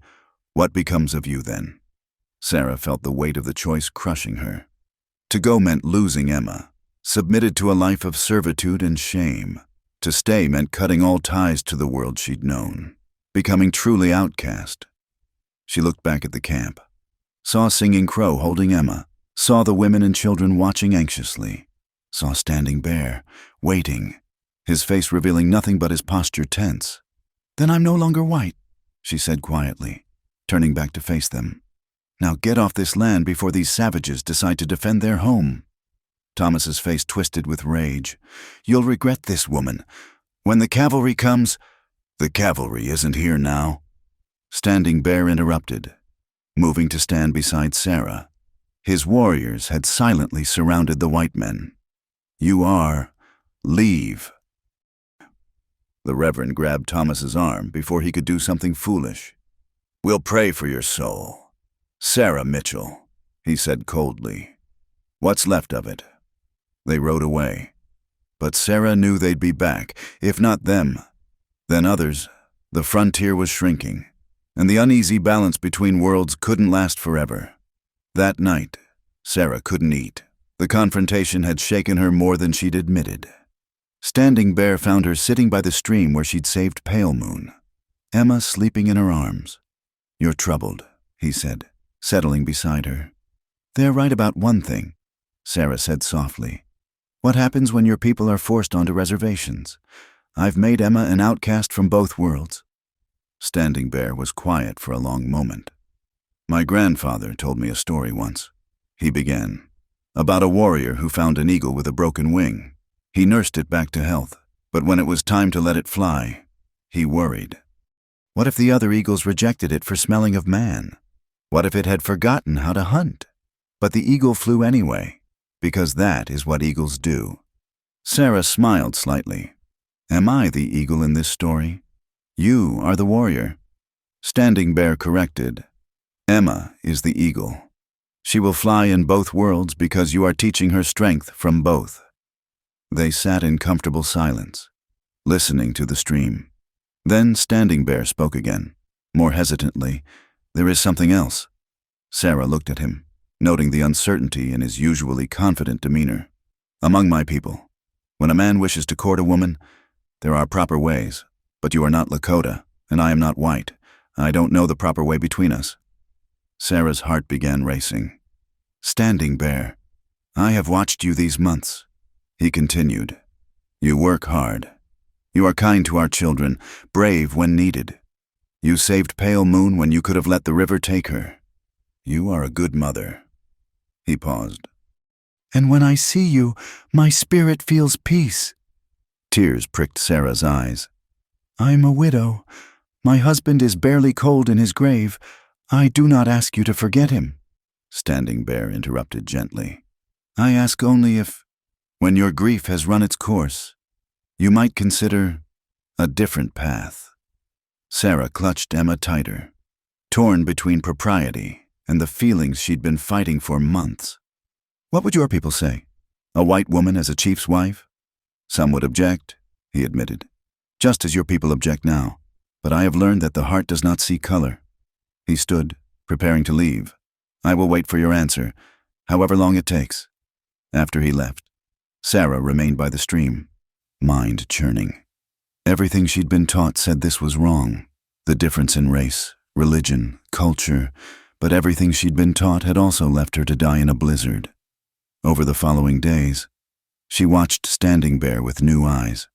what becomes of you then?" Sarah felt the weight of the choice crushing her. To go meant losing Emma, submitted to a life of servitude and shame. To stay meant cutting all ties to the world she'd known, becoming truly outcast. She looked back at the camp, saw Singing Crow holding Emma, saw the women and children watching anxiously, saw Standing Bear, waiting, his face revealing nothing but his posture tense. "Then I'm no longer white," she said quietly, turning back to face them. "Now get off this land before these savages decide to defend their home." Thomas's face twisted with rage. "You'll regret this, woman. When the cavalry comes—" "The cavalry isn't here now," Standing Bear interrupted, moving to stand beside Sarah. His warriors had silently surrounded the white men. "Leave." The Reverend grabbed Thomas's arm before he could do something foolish. "We'll pray for your soul, Sarah Mitchell," he said coldly. "What's left of it?" They rode away. But Sarah knew they'd be back, if not them, then others. The frontier was shrinking, and the uneasy balance between worlds couldn't last forever. That night, Sarah couldn't eat. The confrontation had shaken her more than she'd admitted. Standing Bear found her sitting by the stream where she'd saved Pale Moon, Emma sleeping in her arms. "You're troubled," he said, settling beside her. "They're right about one thing," Sarah said softly. "What happens when your people are forced onto reservations? I've made Emma an outcast from both worlds." Standing Bear was quiet for a long moment. "My grandfather told me a story once," he began, "about a warrior who found an eagle with a broken wing. He nursed it back to health, but when it was time to let it fly, he worried. What if the other eagles rejected it for smelling of man? What if it had forgotten how to hunt? But the eagle flew anyway, because that is what eagles do." Sarah smiled slightly. "Am I the eagle in this story? You are the warrior." Standing Bear corrected. "Emma is the eagle. She will fly in both worlds because you are teaching her strength from both." They sat in comfortable silence, listening to the stream. Then Standing Bear spoke again, more hesitantly. "There is something else." Sarah looked at him, noting the uncertainty in his usually confident demeanor. "Among my people, when a man wishes to court a woman, there are proper ways, but you are not Lakota, and I am not white. I don't know the proper way between us." Sarah's heart began racing. "Standing Bear, I have watched you these months," he continued. "You work hard. You are kind to our children, brave when needed. You saved Pale Moon when you could have let the river take her. You are a good mother." He paused. "And when I see you, my spirit feels peace." Tears pricked Sarah's eyes. "I'm a widow. My husband is barely cold in his grave. I do not ask you to forget him," Standing Bear interrupted gently. "I ask only if, when your grief has run its course, you might consider a different path." Sarah clutched Emma tighter, torn between propriety and the feelings she'd been fighting for months. "What would your people say? A white woman as a chief's wife?" "Some would object," he admitted, "just as your people object now. But I have learned that the heart does not see color." He stood, preparing to leave. "I will wait for your answer, however long it takes." After he left, Sarah remained by the stream, mind churning. Everything she'd been taught said this was wrong. The difference in race, religion, culture, but everything she'd been taught had also left her to die in a blizzard. Over the following days, she watched Standing Bear with new eyes.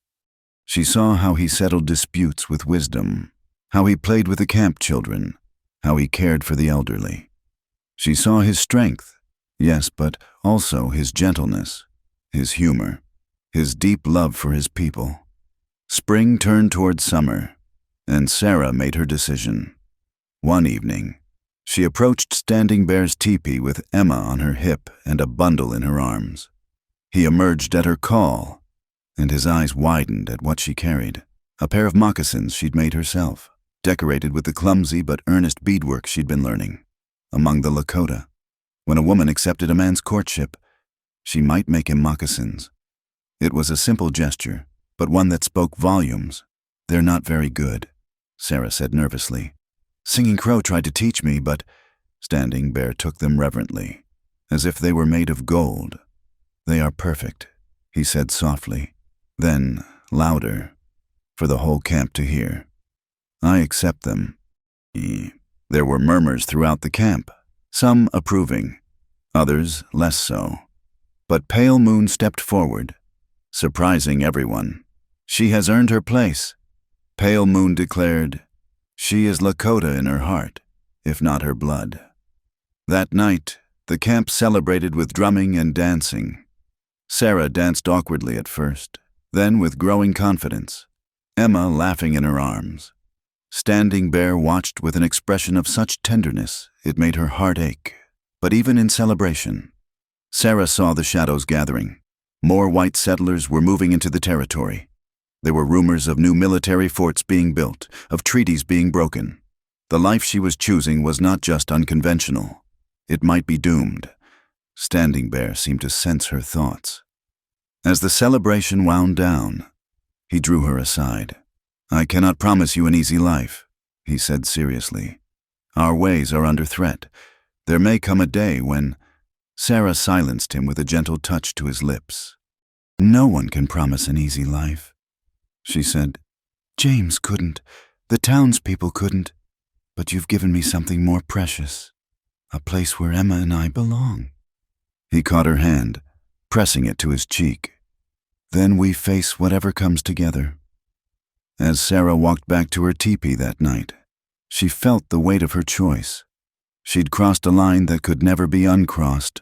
She saw how he settled disputes with wisdom, how he played with the camp children, how he cared for the elderly. She saw his strength, yes, but also his gentleness, his humor, his deep love for his people. Spring turned toward summer, and Sarah made her decision. One evening, she approached Standing Bear's teepee with Emma on her hip and a bundle in her arms. He emerged at her call, and his eyes widened at what she carried, a pair of moccasins she'd made herself, decorated with the clumsy but earnest beadwork she'd been learning. Among the Lakota, when a woman accepted a man's courtship, she might make him moccasins. It was a simple gesture, but one that spoke volumes. "They're not very good," Sarah said nervously. "Singing Crow tried to teach me, but—" Standing Bear took them reverently, as if they were made of gold. "They are perfect," he said softly, then louder, for the whole camp to hear. "I accept them." There were murmurs throughout the camp, some approving, others less so. But Pale Moon stepped forward, surprising everyone. "She has earned her place," Pale Moon declared. "She is Lakota in her heart, if not her blood." That night, the camp celebrated with drumming and dancing. Sarah danced awkwardly at first, then with growing confidence, Emma laughing in her arms. Standing Bear watched with an expression of such tenderness it made her heart ache. But even in celebration, Sarah saw the shadows gathering. More white settlers were moving into the territory. There were rumors of new military forts being built, of treaties being broken. The life she was choosing was not just unconventional. It might be doomed. Standing Bear seemed to sense her thoughts. As the celebration wound down, he drew her aside. "I cannot promise you an easy life," he said seriously. "Our ways are under threat. There may come a day when—" Sarah silenced him with a gentle touch to his lips. "No one can promise an easy life," she said. "James couldn't. The townspeople couldn't. But you've given me something more precious. A place where Emma and I belong." He caught her hand, pressing it to his cheek. "Then we face whatever comes together." As Sarah walked back to her teepee that night, she felt the weight of her choice. She'd crossed a line that could never be uncrossed.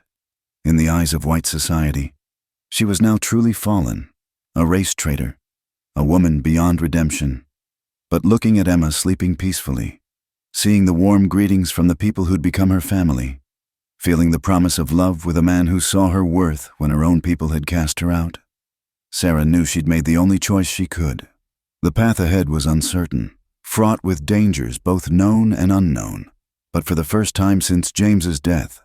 In the eyes of white society, she was now truly fallen, a race traitor, a woman beyond redemption. But looking at Emma sleeping peacefully, seeing the warm greetings from the people who'd become her family, feeling the promise of love with a man who saw her worth when her own people had cast her out, Sarah knew she'd made the only choice she could. The path ahead was uncertain, fraught with dangers both known and unknown. But for the first time since James's death,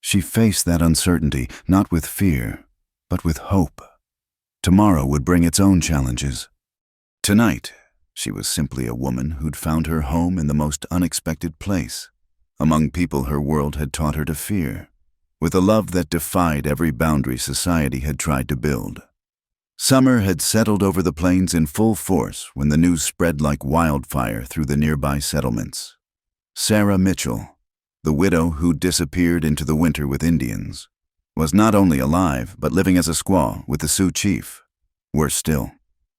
she faced that uncertainty not with fear, but with hope. Tomorrow would bring its own challenges. Tonight, she was simply a woman who'd found her home in the most unexpected place, among people her world had taught her to fear, with a love that defied every boundary society had tried to build. Summer had settled over the plains in full force when the news spread like wildfire through the nearby settlements. Sarah Mitchell, the widow who disappeared into the winter with Indians, was not only alive but living as a squaw with the Sioux chief. Worse still,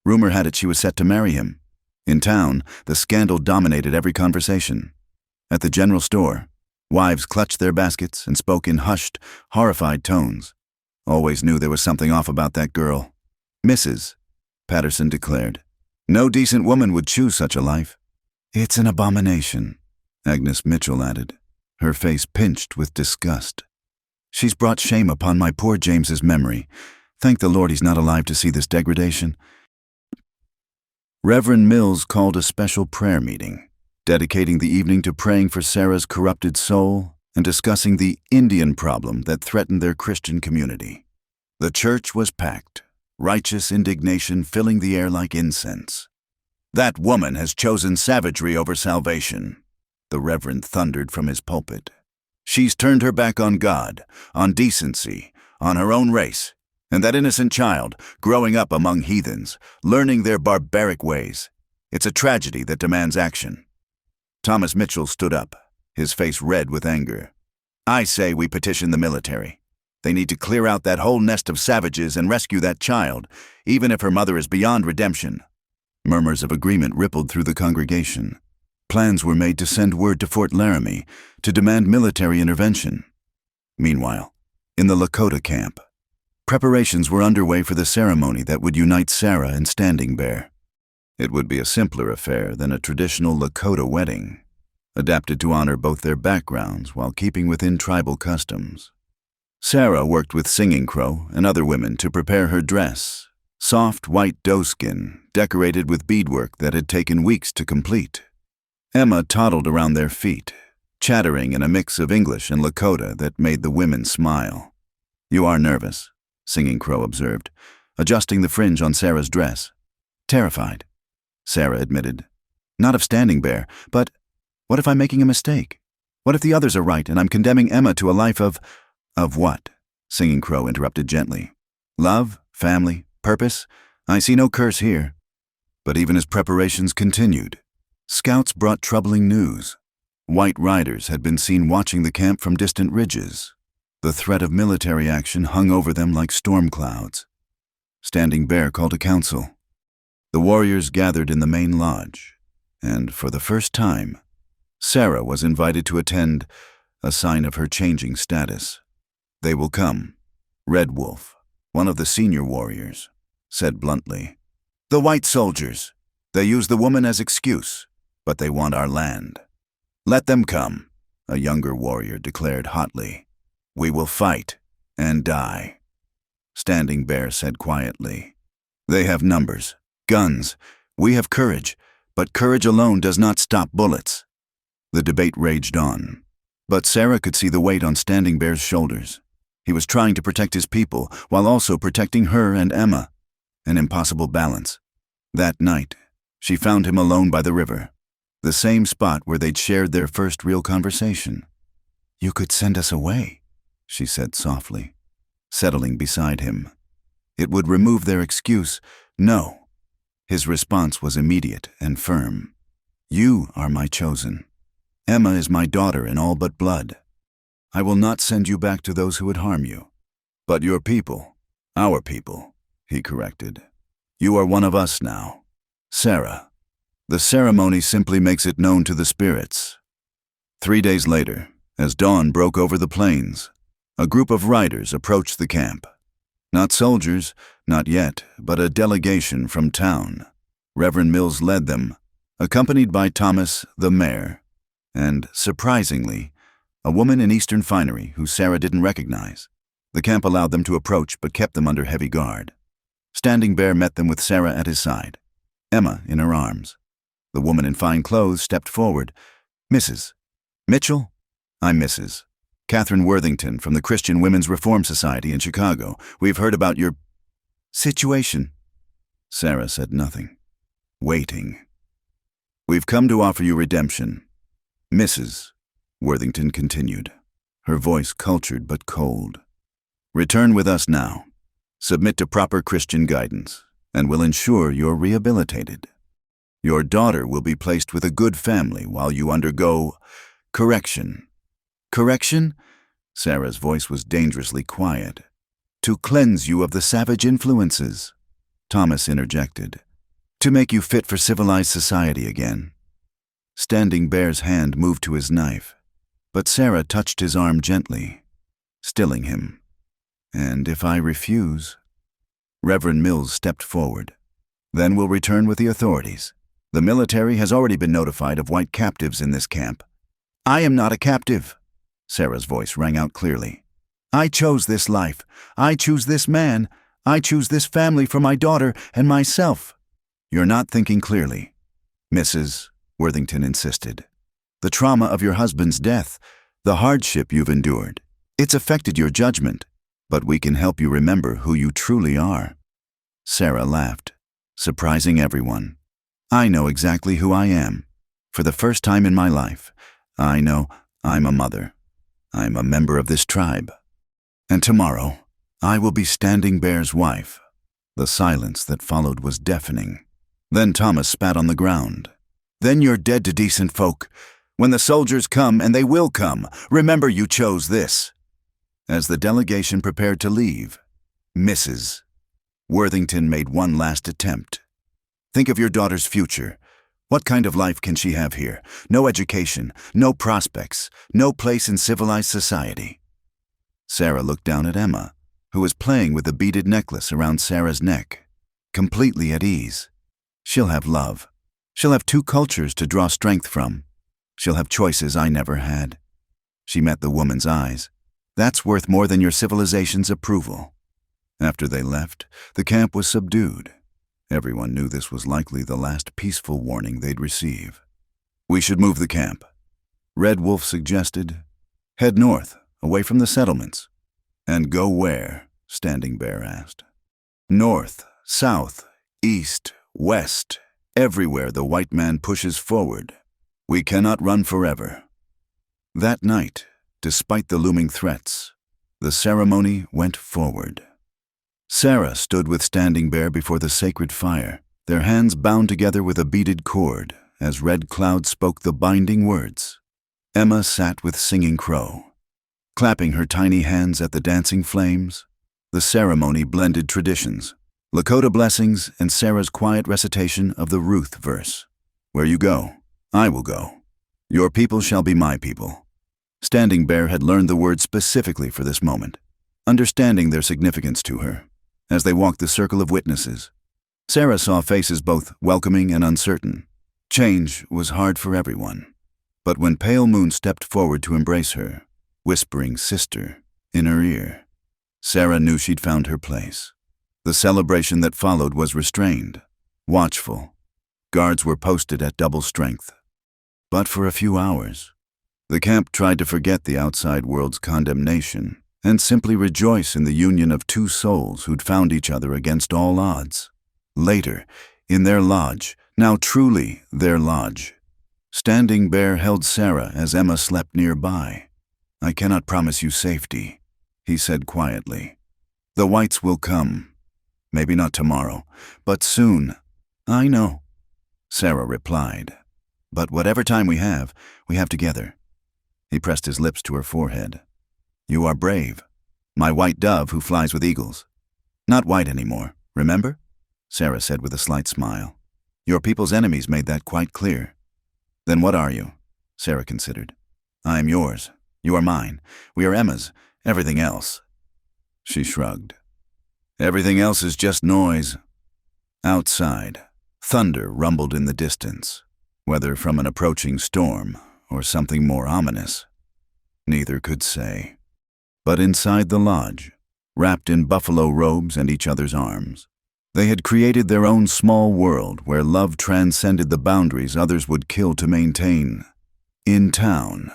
rumor had it she was set to marry him. In town, the scandal dominated every conversation. At the general store, wives clutched their baskets and spoke in hushed, horrified tones. "Always knew there was something off about that girl." "Mrs." Patterson declared, "no decent woman would choose such a life." "It's an abomination," Agnes Mitchell added, her face pinched with disgust. "She's brought shame upon my poor James's memory. Thank the Lord he's not alive to see this degradation." Reverend Mills called a special prayer meeting, dedicating the evening to praying for Sarah's corrupted soul and discussing the Indian problem that threatened their Christian community. The church was packed, righteous indignation filling the air like incense. "That woman has chosen savagery over salvation," the Reverend thundered from his pulpit. "She's turned her back on God, on decency, on her own race, and that innocent child, growing up among heathens, learning their barbaric ways. It's a tragedy that demands action." Thomas Mitchell stood up, his face red with anger. "I say we petition the military. They need to clear out that whole nest of savages and rescue that child, even if her mother is beyond redemption." Murmurs of agreement rippled through the congregation. Plans were made to send word to Fort Laramie to demand military intervention. Meanwhile, in the Lakota camp, preparations were underway for the ceremony that would unite Sarah and Standing Bear. It would be a simpler affair than a traditional Lakota wedding, adapted to honor both their backgrounds while keeping within tribal customs. Sarah worked with Singing Crow and other women to prepare her dress, soft white doeskin decorated with beadwork that had taken weeks to complete. Emma toddled around their feet, chattering in a mix of English and Lakota that made the women smile. "You are nervous," Singing Crow observed, adjusting the fringe on Sarah's dress. "Terrified," Sarah admitted. "Not of Standing Bear, but what if I'm making a mistake? What if the others are right and I'm condemning Emma to a life of—" "Of what?" Singing Crow interrupted gently. "Love, family, purpose. I see no curse here." But even as preparations continued, scouts brought troubling news. White riders had been seen watching the camp from distant ridges. The threat of military action hung over them like storm clouds. Standing Bear called a council. The warriors gathered in the main lodge, and for the first time, Sarah was invited to attend, a sign of her changing status. "They will come," Red Wolf, one of the senior warriors, said bluntly. "The white soldiers. They use the woman as excuse, but they want our land." "Let them come," a younger warrior declared hotly. "We will fight and die." Standing Bear said quietly. "They have numbers, guns. We have courage, but courage alone does not stop bullets." The debate raged on, but Sarah could see the weight on Standing Bear's shoulders. He was trying to protect his people while also protecting her and Emma. An impossible balance. That night, she found him alone by the river, the same spot where they'd shared their first real conversation. "You could send us away," she said softly, settling beside him. It would remove their excuse. No. His response was immediate and firm. "You are my chosen. Emma is my daughter in all but blood. I will not send you back to those who would harm you. But your people, our people," he corrected. "You are one of us now. Sarah, the ceremony simply makes it known to the spirits." 3 days later, as dawn broke over the plains, a group of riders approached the camp. Not soldiers, not yet, but a delegation from town. Reverend Mills led them, accompanied by Thomas, the mayor, and, surprisingly, a woman in eastern finery who Sarah didn't recognize. The camp allowed them to approach but kept them under heavy guard. Standing Bear met them with Sarah at his side, Emma in her arms. The woman in fine clothes stepped forward. "Mrs. Mitchell? I'm Mrs. Catherine Worthington from the Christian Women's Reform Society in Chicago. We've heard about your situation." Sarah said nothing, waiting. "We've come to offer you redemption." "Mrs." Worthington continued, her voice cultured but cold. "Return with us now. Submit to proper Christian guidance, and we'll ensure you're rehabilitated. Your daughter will be placed with a good family while you undergo correction." "Correction?" Sarah's voice was dangerously quiet. "To cleanse you of the savage influences," Thomas interjected. "To make you fit for civilized society again." Standing Bear's hand moved to his knife, but Sarah touched his arm gently, stilling him. "And if I refuse?" Reverend Mills stepped forward. "Then we'll return with the authorities. The military has already been notified of white captives in this camp." "I am not a captive," Sarah's voice rang out clearly. "I chose this life. I choose this man. I choose this family for my daughter and myself." "You're not thinking clearly, Mrs." Worthington insisted. "The trauma of your husband's death, the hardship you've endured, it's affected your judgment, but we can help you remember who you truly are." Sarah laughed, surprising everyone. "I know exactly who I am. For the first time in my life, I know I'm a mother. I'm a member of this tribe. And tomorrow, I will be Standing Bear's wife." The silence that followed was deafening. Then Thomas spat on the ground. "Then you're dead to decent folk. When the soldiers come, and they will come, remember you chose this." As the delegation prepared to leave, Mrs. Worthington made one last attempt. "Think of your daughter's future. What kind of life can she have here? No education, no prospects, no place in civilized society." Sarah looked down at Emma, who was playing with the beaded necklace around Sarah's neck, completely at ease. "She'll have love. She'll have 2 cultures to draw strength from. She'll have choices I never had." She met the woman's eyes. "That's worth more than your civilization's approval." After they left, the camp was subdued. Everyone knew this was likely the last peaceful warning they'd receive. "We should move the camp," Red Wolf suggested. "Head north, away from the settlements." "And go where?" Standing Bear asked. "North, south, east, west, everywhere the white man pushes forward. We cannot run forever." That night, despite the looming threats, the ceremony went forward. Sarah stood with Standing Bear before the sacred fire, their hands bound together with a beaded cord, as Red Cloud spoke the binding words. Emma sat with Singing Crow. clapping her tiny hands at the dancing flames. The ceremony blended traditions, Lakota blessings, and Sarah's quiet recitation of the Ruth verse. Where you go, I will go. Your people shall be my people. Standing Bear had learned the words specifically for this moment, understanding their significance to her. As they walked the circle of witnesses, Sarah saw faces both welcoming and uncertain. Change was hard for everyone. But when Pale Moon stepped forward to embrace her, whispering "sister" in her ear, Sarah knew she'd found her place. The celebration that followed was restrained, watchful. Guards were posted at double strength. But for a few hours, the camp tried to forget the outside world's condemnation and simply rejoice in the union of two souls who'd found each other against all odds. Later, in their lodge, now truly their lodge, Standing Bear held Sarah as Emma slept nearby. "I cannot promise you safety," he said quietly. "The whites will come. Maybe not tomorrow, but soon." "I know," Sarah replied. "But whatever time we have together." He pressed his lips to her forehead. "You are brave. My white dove who flies with eagles. Not white anymore, remember?" Sarah said with a slight smile. "Your people's enemies made that quite clear." "Then what are you?" Sarah considered. "I am yours. You are mine. We are Emma's. Everything else." She shrugged. "Everything else is just noise." Outside, thunder rumbled in the distance, whether from an approaching storm or something more ominous. Neither could say. But inside the lodge, wrapped in buffalo robes and each other's arms, they had created their own small world where love transcended the boundaries others would kill to maintain. In town,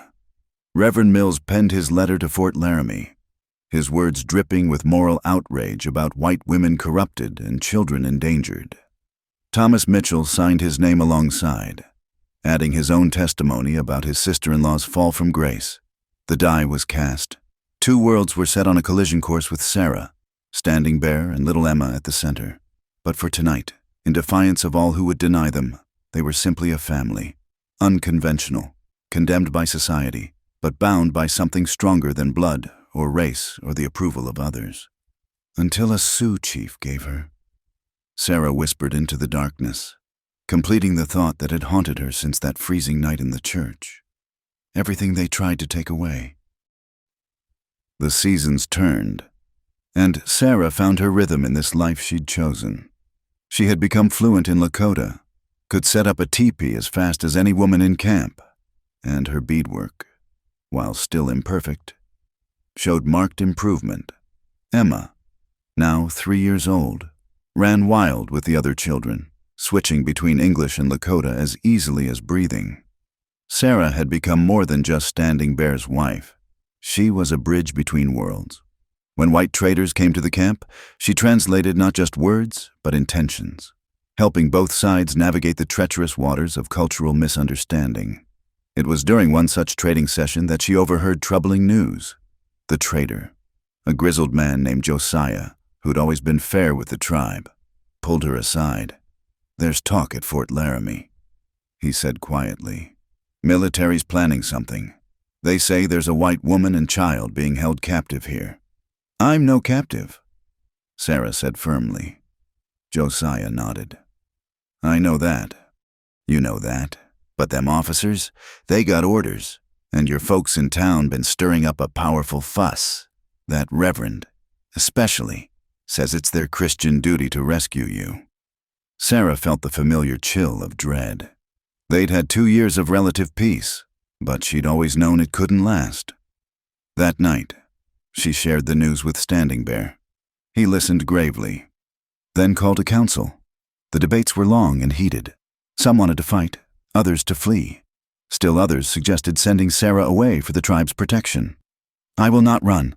Reverend Mills penned his letter to Fort Laramie, his words dripping with moral outrage about white women corrupted and children endangered. Thomas Mitchell signed his name alongside, adding his own testimony about his sister-in-law's fall from grace. The die was cast. Two worlds were set on a collision course with Sarah, Standing Bear and little Emma at the center. But for tonight, in defiance of all who would deny them, they were simply a family, unconventional, condemned by society, but bound by something stronger than blood or race or the approval of others. "Until a Sioux chief gave her," Sarah whispered into the darkness, completing the thought that had haunted her since that freezing night in the church. Everything they tried to take away. The seasons turned, and Sarah found her rhythm in this life she'd chosen. She had become fluent in Lakota, could set up a teepee as fast as any woman in camp, and her beadwork, while still imperfect, showed marked improvement. Emma, now 3 years old, ran wild with the other children, switching between English and Lakota as easily as breathing. Sarah had become more than just Standing Bear's wife. She was a bridge between worlds. When white traders came to the camp, she translated not just words, but intentions, helping both sides navigate the treacherous waters of cultural misunderstanding. It was during one such trading session that she overheard troubling news. The trader, a grizzled man named Josiah, who'd always been fair with the tribe, pulled her aside. "There's talk at Fort Laramie," he said quietly. "Military's planning something. They say there's a white woman and child being held captive here." "I'm no captive," Sarah said firmly. Josiah nodded. "I know that. You know that. But them officers, they got orders, and your folks in town been stirring up a powerful fuss. That reverend, especially, says it's their Christian duty to rescue you." Sarah felt the familiar chill of dread. They'd had 2 years of relative peace, but she'd always known it couldn't last. That night, she shared the news with Standing Bear. He listened gravely, then called a council. The debates were long and heated. Some wanted to fight, others to flee. Still others suggested sending Sarah away for the tribe's protection. "I will not run,"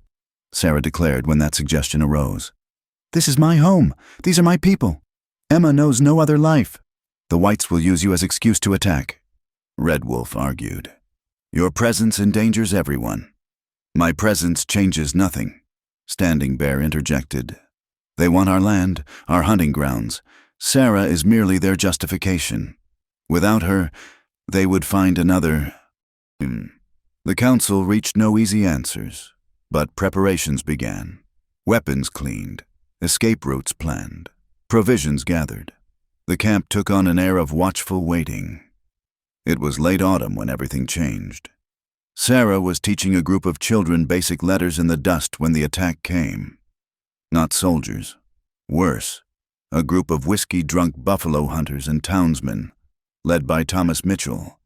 Sarah declared when that suggestion arose. "This is my home. These are my people. Emma knows no other life." "The whites will use you as excuse to attack," Red Wolf argued. "Your presence endangers everyone." "My presence changes nothing," Standing Bear interjected. "They want our land, our hunting grounds. Sarah is merely their justification. Without her, they would find another." The council reached no easy answers, But preparations began. Weapons cleaned, escape routes planned, provisions gathered. The camp took on an air of watchful waiting. It was late autumn when everything changed. Sarah was teaching a group of children basic letters in the dust when the attack came. Not soldiers. Worse, a group of whiskey-drunk buffalo hunters and townsmen, led by Thomas Mitchell.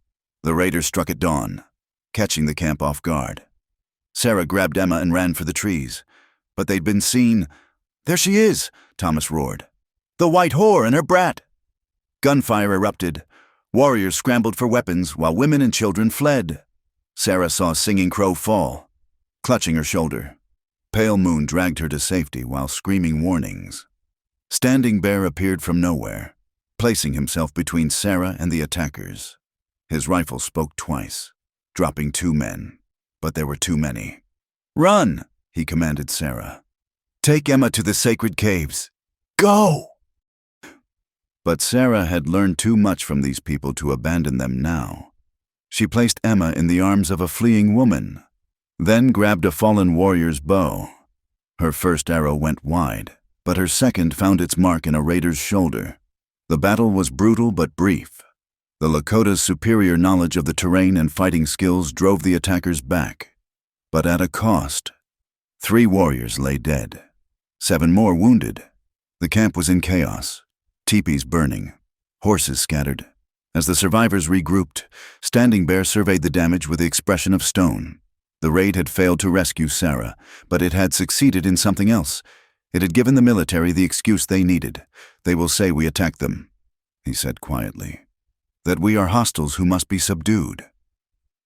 The raiders struck at dawn, catching the camp off guard. Sarah grabbed Emma and ran for the trees, but they'd been seen. "There she is!" Thomas roared. "The white whore and her brat!" Gunfire erupted. Warriors scrambled for weapons while women and children fled. Sarah saw Singing Crow fall, clutching her shoulder. Pale Moon dragged her to safety while screaming warnings. Standing Bear appeared from nowhere, placing himself between Sarah and the attackers. His rifle spoke twice, dropping 2 men, but there were too many. "Run!" he commanded Sarah. "Take Emma to the sacred caves. Go!" But Sarah had learned too much from these people to abandon them now. She placed Emma in the arms of a fleeing woman, then grabbed a fallen warrior's bow. Her first arrow went wide, but her second found its mark in a raider's shoulder. The battle was brutal but brief. The Lakota's superior knowledge of the terrain and fighting skills drove the attackers back, but at a cost. 3 warriors lay dead, 7 more wounded. The camp was in chaos, teepees burning, horses scattered. As the survivors regrouped, Standing Bear surveyed the damage with the expression of stone. The raid had failed to rescue Sarah, but it had succeeded in something else. It had given the military the excuse they needed. "They will say we attacked them," he said quietly. "That we are hostiles who must be subdued."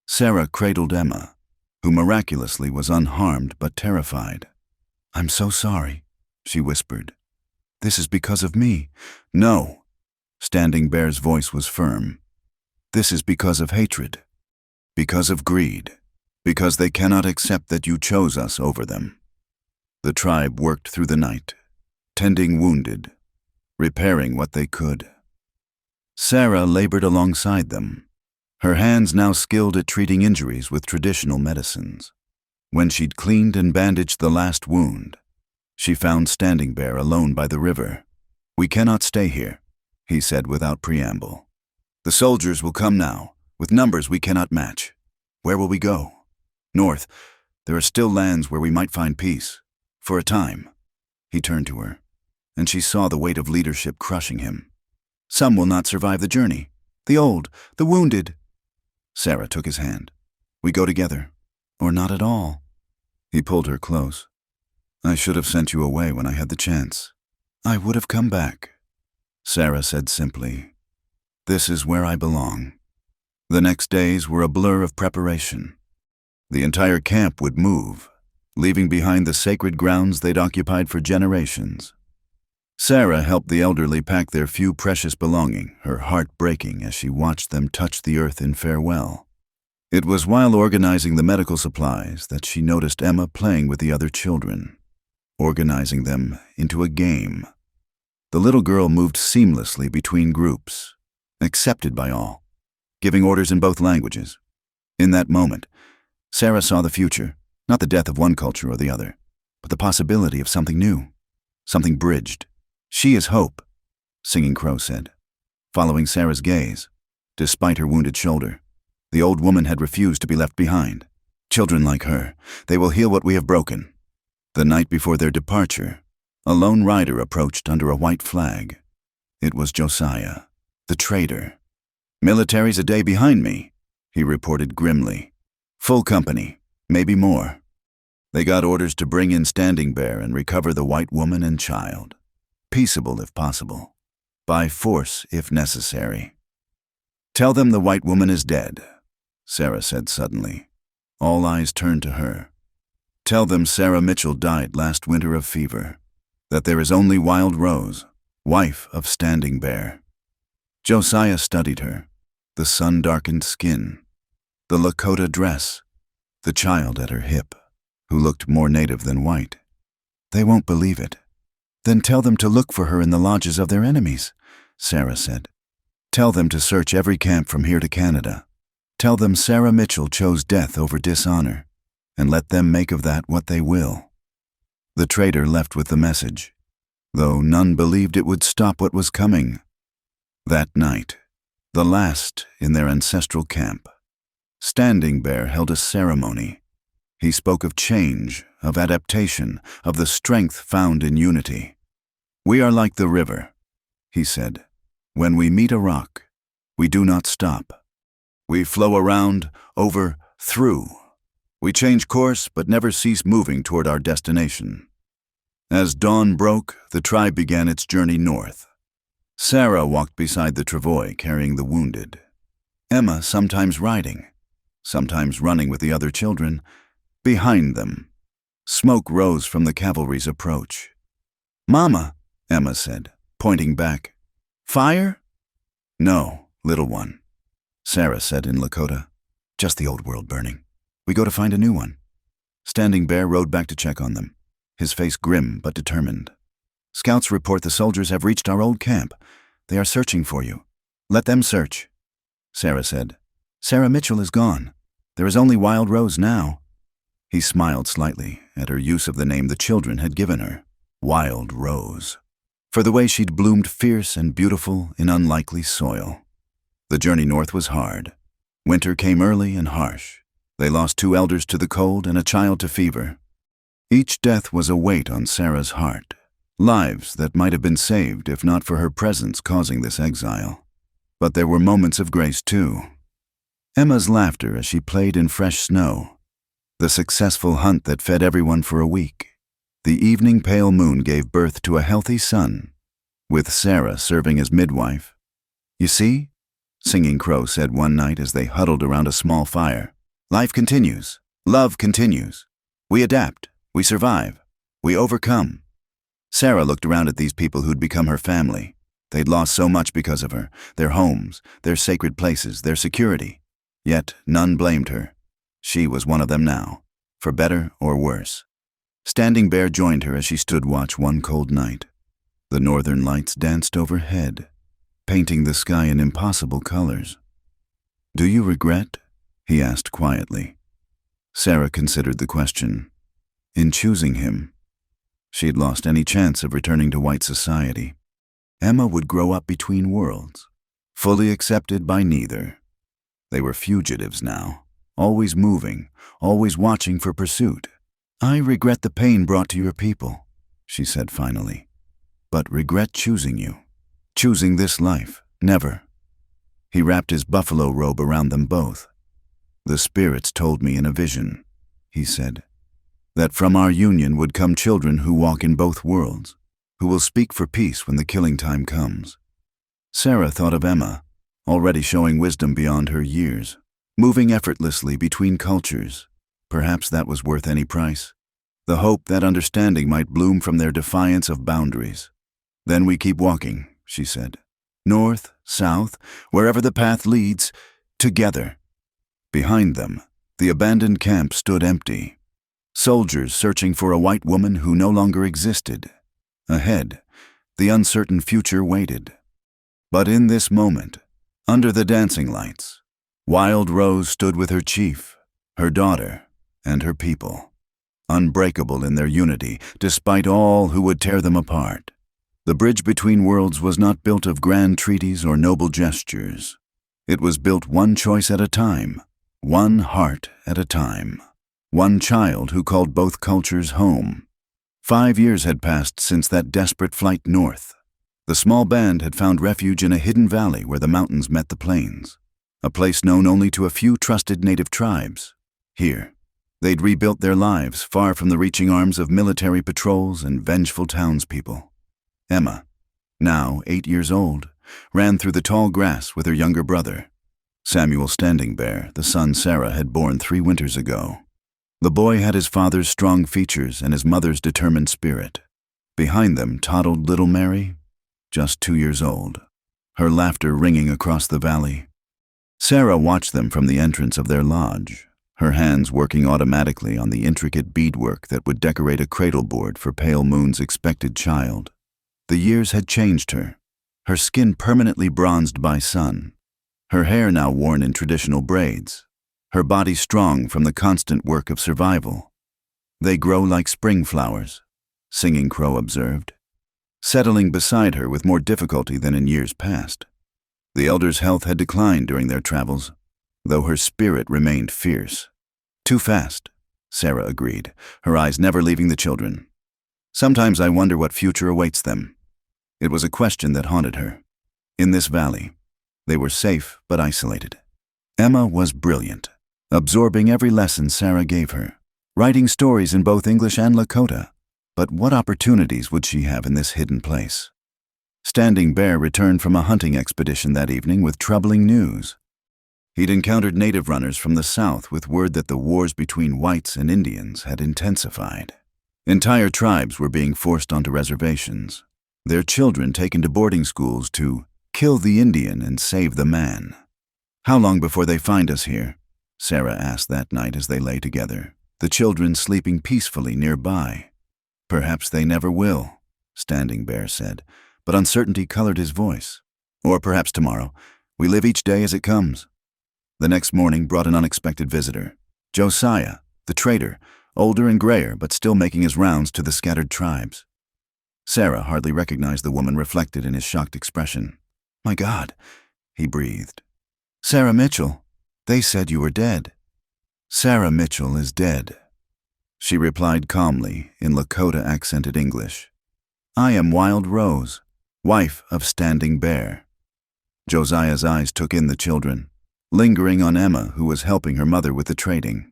Sarah cradled Emma, who miraculously was unharmed but terrified. "I'm so sorry," she whispered. "This is because of me." "No." Standing Bear's voice was firm. "This is because of hatred, because of greed, because they cannot accept that you chose us over them." The tribe worked through the night, tending wounded, repairing what they could. Sarah labored alongside them, her hands now skilled at treating injuries with traditional medicines. When she'd cleaned and bandaged the last wound, she found Standing Bear alone by the river. "We cannot stay here," he said without preamble. "The soldiers will come now, with numbers we cannot match. Where will we go? North. There are still lands where we might find peace. For a time." He turned to her, and she saw the weight of leadership crushing him. "Some will not survive the journey. The old, the wounded." Sarah took his hand. "We go together, or not at all." He pulled her close. "I should have sent you away when I had the chance. I would have come back." Sarah said simply, "This is where I belong." The next days were a blur of preparation. The entire camp would move, leaving behind the sacred grounds they'd occupied for generations. Sarah helped the elderly pack their few precious belongings, her heart breaking as she watched them touch the earth in farewell. It was while organizing the medical supplies that she noticed Emma playing with the other children, organizing them into a game. The little girl moved seamlessly between groups, accepted by all, giving orders in both languages. In that moment, Sarah saw the future, not the death of one culture or the other, but the possibility of something new, something bridged. "She is hope," Singing Crow said, following Sarah's gaze. Despite her wounded shoulder, the old woman had refused to be left behind. "Children like her, they will heal what we have broken." The night before their departure, a lone rider approached under a white flag. It was Josiah, the traitor. "Military's a day behind me," he reported grimly. "Full company, maybe more." They got orders to bring in Standing Bear and recover the white woman and child. Peaceable if possible, by force if necessary. "Tell them the white woman is dead," Sarah said suddenly. All eyes turned to her. "Tell them Sarah Mitchell died last winter of fever, that there is only Wild Rose, wife of Standing Bear." Josiah studied her, the sun-darkened skin, the Lakota dress, the child at her hip, who looked more native than white. "They won't believe it." "Then tell them to look for her in the lodges of their enemies," Sarah said. "Tell them to search every camp from here to Canada. Tell them Sarah Mitchell chose death over dishonor. and let them make of that what they will. The trader left with the message, though none believed it would stop what was coming. That night, the last in their ancestral camp, Standing Bear held a ceremony. He spoke of change, of adaptation, of the strength found in unity. "We are like the river," he said. "When we meet a rock, we do not stop. We flow around, over, through. We change course but never cease moving toward our destination." As dawn broke, the tribe began its journey north. Sarah walked beside the travois carrying the wounded. Emma sometimes riding, sometimes running with the other children. Behind them, smoke rose from the cavalry's approach. "Mama," Emma said, pointing back. "Fire?" "No, little one," Sarah said in Lakota. "Just the old world burning. We go to find a new one." Standing Bear rode back to check on them, his face grim but determined. "Scouts report the soldiers have reached our old camp. They are searching for you. Let them search," Sarah said. "Sarah Mitchell is gone. There is only Wild Rose now." He smiled slightly at her use of the name the children had given her, Wild Rose, for the way she'd bloomed fierce and beautiful in unlikely soil. The journey north was hard. Winter came early and harsh. They lost 2 elders to the cold and a child to fever. Each death was a weight on Sarah's heart, lives that might have been saved if not for her presence causing this exile. But there were moments of grace too. Emma's laughter as she played in fresh snow, the successful hunt that fed everyone for a week. The evening pale moon gave birth to a healthy son, with Sarah serving as midwife. "You see," Singing Crow said one night as they huddled around a small fire, "life continues, love continues. We adapt, we survive, we overcome." Sarah looked around at these people who'd become her family. They'd lost so much because of her, their homes, their sacred places, their security. Yet none blamed her. She was one of them now, for better or worse. Standing Bear joined her as she stood watch one cold night. The northern lights danced overhead, painting the sky in impossible colors. "Do you regret?" he asked quietly. Sarah considered the question. In choosing him, she'd lost any chance of returning to white society. Emma would grow up between worlds, fully accepted by neither. They were fugitives now, always moving, always watching for pursuit. "I regret the pain brought to your people," she said finally, "but regret choosing you. Choosing this life, never." He wrapped his buffalo robe around them both. "The spirits told me in a vision," he said, "that from our union would come children who walk in both worlds, who will speak for peace when the killing time comes." Sarah thought of Emma, already showing wisdom beyond her years, moving effortlessly between cultures. Perhaps that was worth any price. The hope that understanding might bloom from their defiance of boundaries. "Then we keep walking," she said. "North, south, wherever the path leads, together." Behind them, the abandoned camp stood empty. Soldiers searching for a white woman who no longer existed. Ahead, the uncertain future waited. But in this moment, under the dancing lights, Wild Rose stood with her chief, her daughter, and her people, unbreakable in their unity, despite all who would tear them apart. The bridge between worlds was not built of grand treaties or noble gestures. It was built one choice at a time, one heart at a time, one child who called both cultures home. 5 years had passed since that desperate flight north. The small band had found refuge in a hidden valley where the mountains met the plains, a place known only to a few trusted native tribes. Here, they'd rebuilt their lives far from the reaching arms of military patrols and vengeful townspeople. Emma, now 8 years old, ran through the tall grass with her younger brother, Samuel Standing Bear, the son Sarah had born 3 winters ago. The boy had his father's strong features and his mother's determined spirit. Behind them toddled little Mary, just 2 years old, her laughter ringing across the valley. Sarah watched them from the entrance of their lodge, her hands working automatically on the intricate beadwork that would decorate a cradle board for Pale Moon's expected child. The years had changed her skin permanently bronzed by sun, her hair now worn in traditional braids, her body strong from the constant work of survival. "They grow like spring flowers," Singing Crow observed, settling beside her with more difficulty than in years past. The elder's health had declined during their travels, though her spirit remained fierce. "Too fast," Sarah agreed, her eyes never leaving the children. "Sometimes I wonder what future awaits them." It was a question that haunted her. In this valley, they were safe but isolated. Emma was brilliant, absorbing every lesson Sarah gave her, writing stories in both English and Lakota. But what opportunities would she have in this hidden place? Standing Bear returned from a hunting expedition that evening with troubling news. He'd encountered native runners from the south with word that the wars between whites and Indians had intensified. Entire tribes were being forced onto reservations, their children taken to boarding schools to kill the Indian and save the man. "How long before they find us here?" Sarah asked that night as they lay together, the children sleeping peacefully nearby. "Perhaps they never will," Standing Bear said, but uncertainty colored his voice. "Or perhaps tomorrow. We live each day as it comes." The next morning brought an unexpected visitor. Josiah, the trader, older and grayer but still making his rounds to the scattered tribes. Sarah hardly recognized the woman reflected in his shocked expression. "My God," he breathed. "Sarah Mitchell, they said you were dead." "Sarah Mitchell is dead," she replied calmly in Lakota-accented English. "I am Wild Rose, wife of Standing Bear." Josiah's eyes took in the children, lingering on Emma, who was helping her mother with the trading.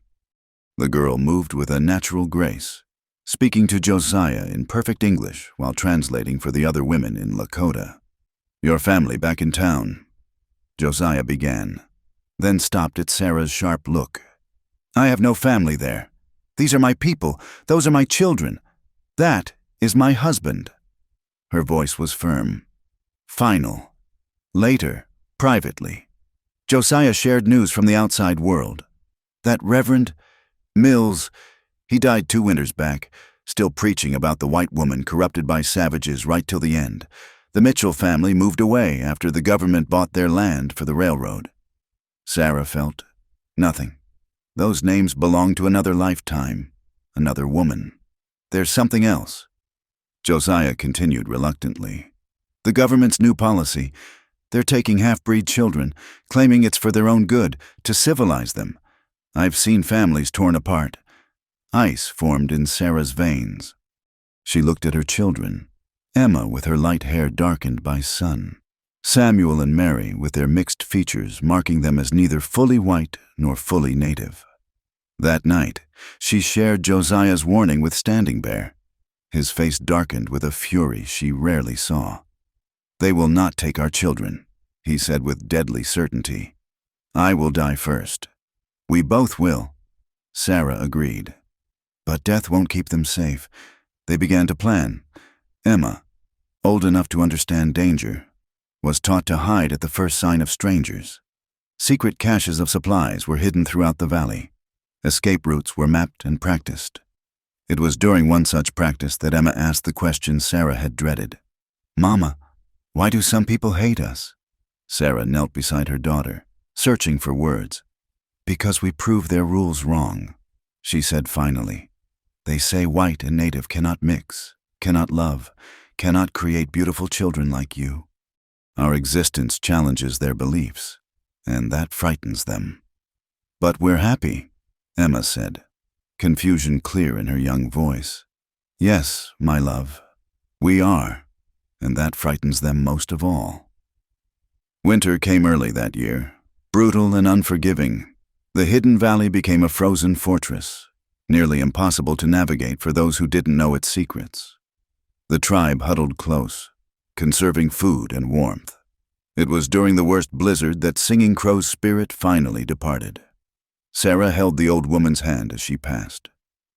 The girl moved with a natural grace, speaking to Josiah in perfect English while translating for the other women in Lakota. "Your family back in town," Josiah began, then stopped at Sarah's sharp look. "I have no family there. These are my people. Those are my children. That is my husband." Her voice was firm, final. Later, privately, Josiah shared news from the outside world. That Reverend Mills, he died 2 winters back, still preaching about the white woman corrupted by savages right till the end. The Mitchell family moved away after the government bought their land for the railroad. Sarah felt nothing. Those names belong to another lifetime, another woman. There's something else. Josiah continued reluctantly. "The government's new policy. They're taking half-breed children, claiming it's for their own good, to civilize them. I've seen families torn apart." Ice formed in Sarah's veins. She looked at her children, Emma with her light hair darkened by sun, Samuel and Mary with their mixed features marking them as neither fully white nor fully native. That night, she shared Josiah's warning with Standing Bear. His face darkened with a fury she rarely saw. "They will not take our children," he said with deadly certainty. "I will die first." "We both will," Sarah agreed. "But death won't keep them safe." They began to plan. Emma, old enough to understand danger, was taught to hide at the first sign of strangers. Secret caches of supplies were hidden throughout the valley. Escape routes were mapped and practiced. It was during one such practice that Emma asked the question Sarah had dreaded. "Mama, why do some people hate us?" Sarah knelt beside her daughter, searching for words. "Because we prove their rules wrong," she said finally. "They say white and native cannot mix, cannot love, cannot create beautiful children like you. Our existence challenges their beliefs, and that frightens them." "But we're happy," Emma said, confusion clear in her young voice. "Yes, my love, we are, and that frightens them most of all." Winter came early that year, brutal and unforgiving. The hidden valley became a frozen fortress, nearly impossible to navigate for those who didn't know its secrets. The tribe huddled close, conserving food and warmth. It was during the worst blizzard that Singing Crow's spirit finally departed. Sarah held the old woman's hand as she passed,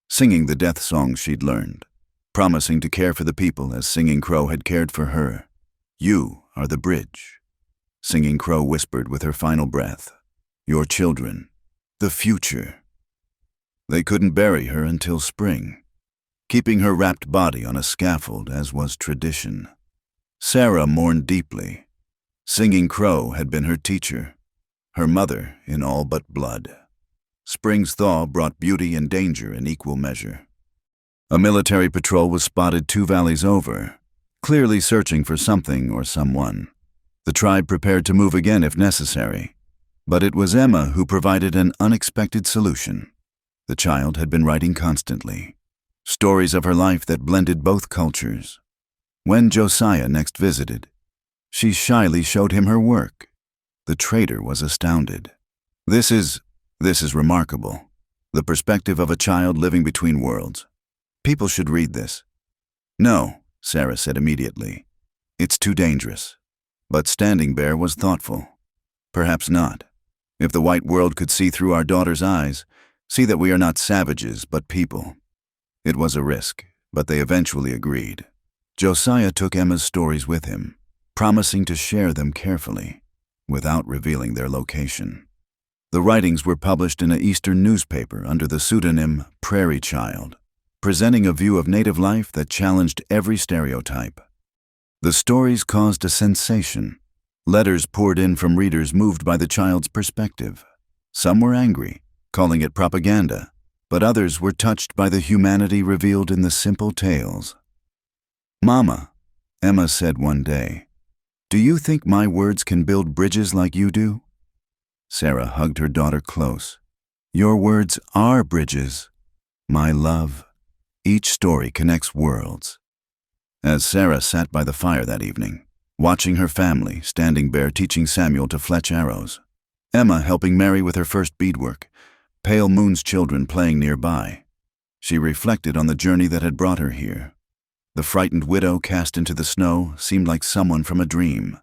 singing the death songs she'd learned, promising to care for the people as Singing Crow had cared for her. "You are the bridge," Singing Crow whispered with her final breath. "Your children, the future." They couldn't bury her until spring, keeping her wrapped body on a scaffold as was tradition. Sarah mourned deeply. Singing Crow had been her teacher, her mother in all but blood. Spring's thaw brought beauty and danger in equal measure. A military patrol was spotted 2 valleys over, clearly searching for something or someone. The tribe prepared to move again if necessary, but it was Emma who provided an unexpected solution. The child had been writing constantly, stories of her life that blended both cultures. When Josiah next visited, she shyly showed him her work. The trader was astounded. This is remarkable. The perspective of a child living between worlds. People should read this. No, Sarah said immediately. It's too dangerous. But Standing Bear was thoughtful. Perhaps not. If the white world could see through our daughter's eyes, see that we are not savages, but people. It was a risk, but they eventually agreed. Josiah took Emma's stories with him, promising to share them carefully, without revealing their location. The writings were published in an Eastern newspaper under the pseudonym Prairie Child, presenting a view of native life that challenged every stereotype. The stories caused a sensation. Letters poured in from readers moved by the child's perspective. Some were angry, calling it propaganda, but others were touched by the humanity revealed in the simple tales. "Mama," Emma said one day, "do you think my words can build bridges like you do?" Sarah hugged her daughter close. "Your words are bridges, my love. Each story connects worlds." As Sarah sat by the fire that evening, watching her family, Standing Bear teaching Samuel to fletch arrows, Emma helping Mary with her first beadwork, Pale Moon's children playing nearby, she reflected on the journey that had brought her here. The frightened widow cast into the snow seemed like someone from a dream.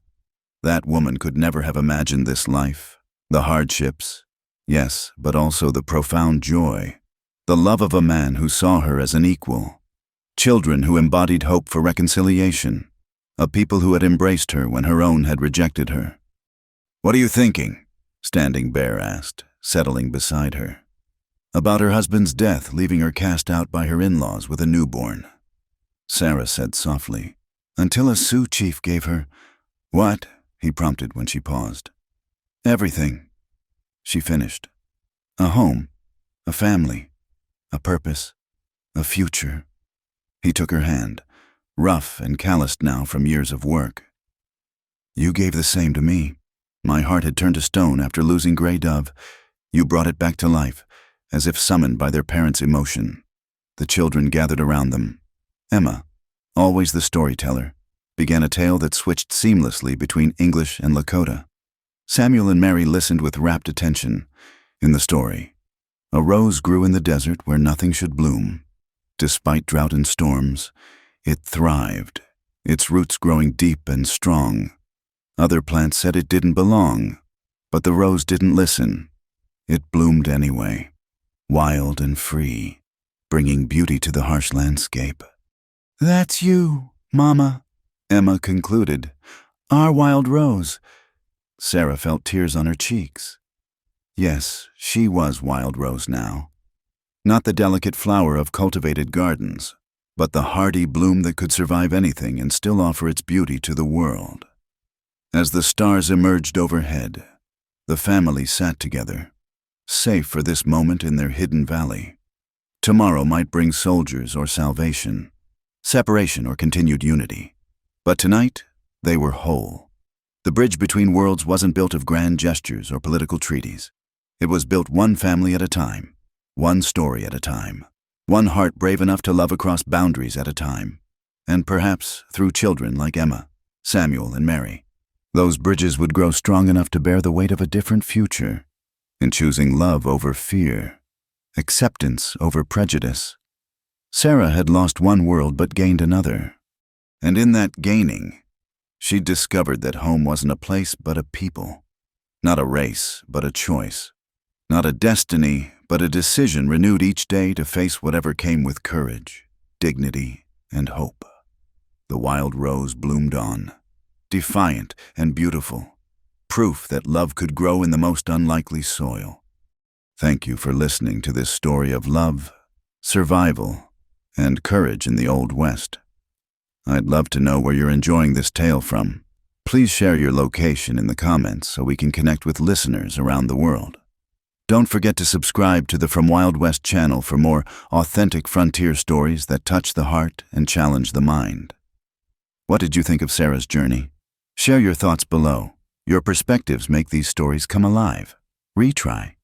That woman could never have imagined this life, the hardships, yes, but also the profound joy, the love of a man who saw her as an equal, children who embodied hope for reconciliation, a people who had embraced her when her own had rejected her. "What are you thinking?" Standing Bear asked, settling beside her. "About her husband's death, leaving her cast out by her in-laws with a newborn," Sarah said softly, "until a Sioux chief gave her—" "What?" he prompted when she paused. "Everything," she finished. "A home, a family, a purpose, a future." He took her hand, rough and calloused now from years of work. "You gave the same to me. My heart had turned to stone after losing Grey Dove. You brought it back to life, as if summoned by their parents' emotion." The children gathered around them. Emma, always the storyteller, began a tale that switched seamlessly between English and Lakota. Samuel and Mary listened with rapt attention. In the story, a rose grew in the desert where nothing should bloom. Despite drought and storms, it thrived, its roots growing deep and strong. Other plants said it didn't belong, but the rose didn't listen. It bloomed anyway, wild and free, bringing beauty to the harsh landscape. "That's you, Mama," Emma concluded. "Our wild rose." Sarah felt tears on her cheeks. Yes, she was Wild Rose now. Not the delicate flower of cultivated gardens, but the hardy bloom that could survive anything and still offer its beauty to the world. As the stars emerged overhead, the family sat together, safe for this moment in their hidden valley. Tomorrow might bring soldiers or salvation, separation or continued unity. But tonight, they were whole. The bridge between worlds wasn't built of grand gestures or political treaties. It was built one family at a time, one story at a time, one heart brave enough to love across boundaries at a time, and perhaps through children like Emma, Samuel, and Mary. Those bridges would grow strong enough to bear the weight of a different future, in choosing love over fear, acceptance over prejudice. Sarah had lost one world but gained another, and in that gaining, she discovered that home wasn't a place but a people, not a race but a choice, not a destiny but a decision renewed each day to face whatever came with courage, dignity, and hope. The wild rose bloomed on, defiant and beautiful, proof that love could grow in the most unlikely soil. Thank you for listening to this story of love, survival, and courage in the Old West. I'd love to know where you're enjoying this tale from. Please share your location in the comments so we can connect with listeners around the world. Don't forget to subscribe to the From Wild West channel for more authentic frontier stories that touch the heart and challenge the mind. What did you think of Sarah's journey? Share your thoughts below. Your perspectives make these stories come alive. Retry.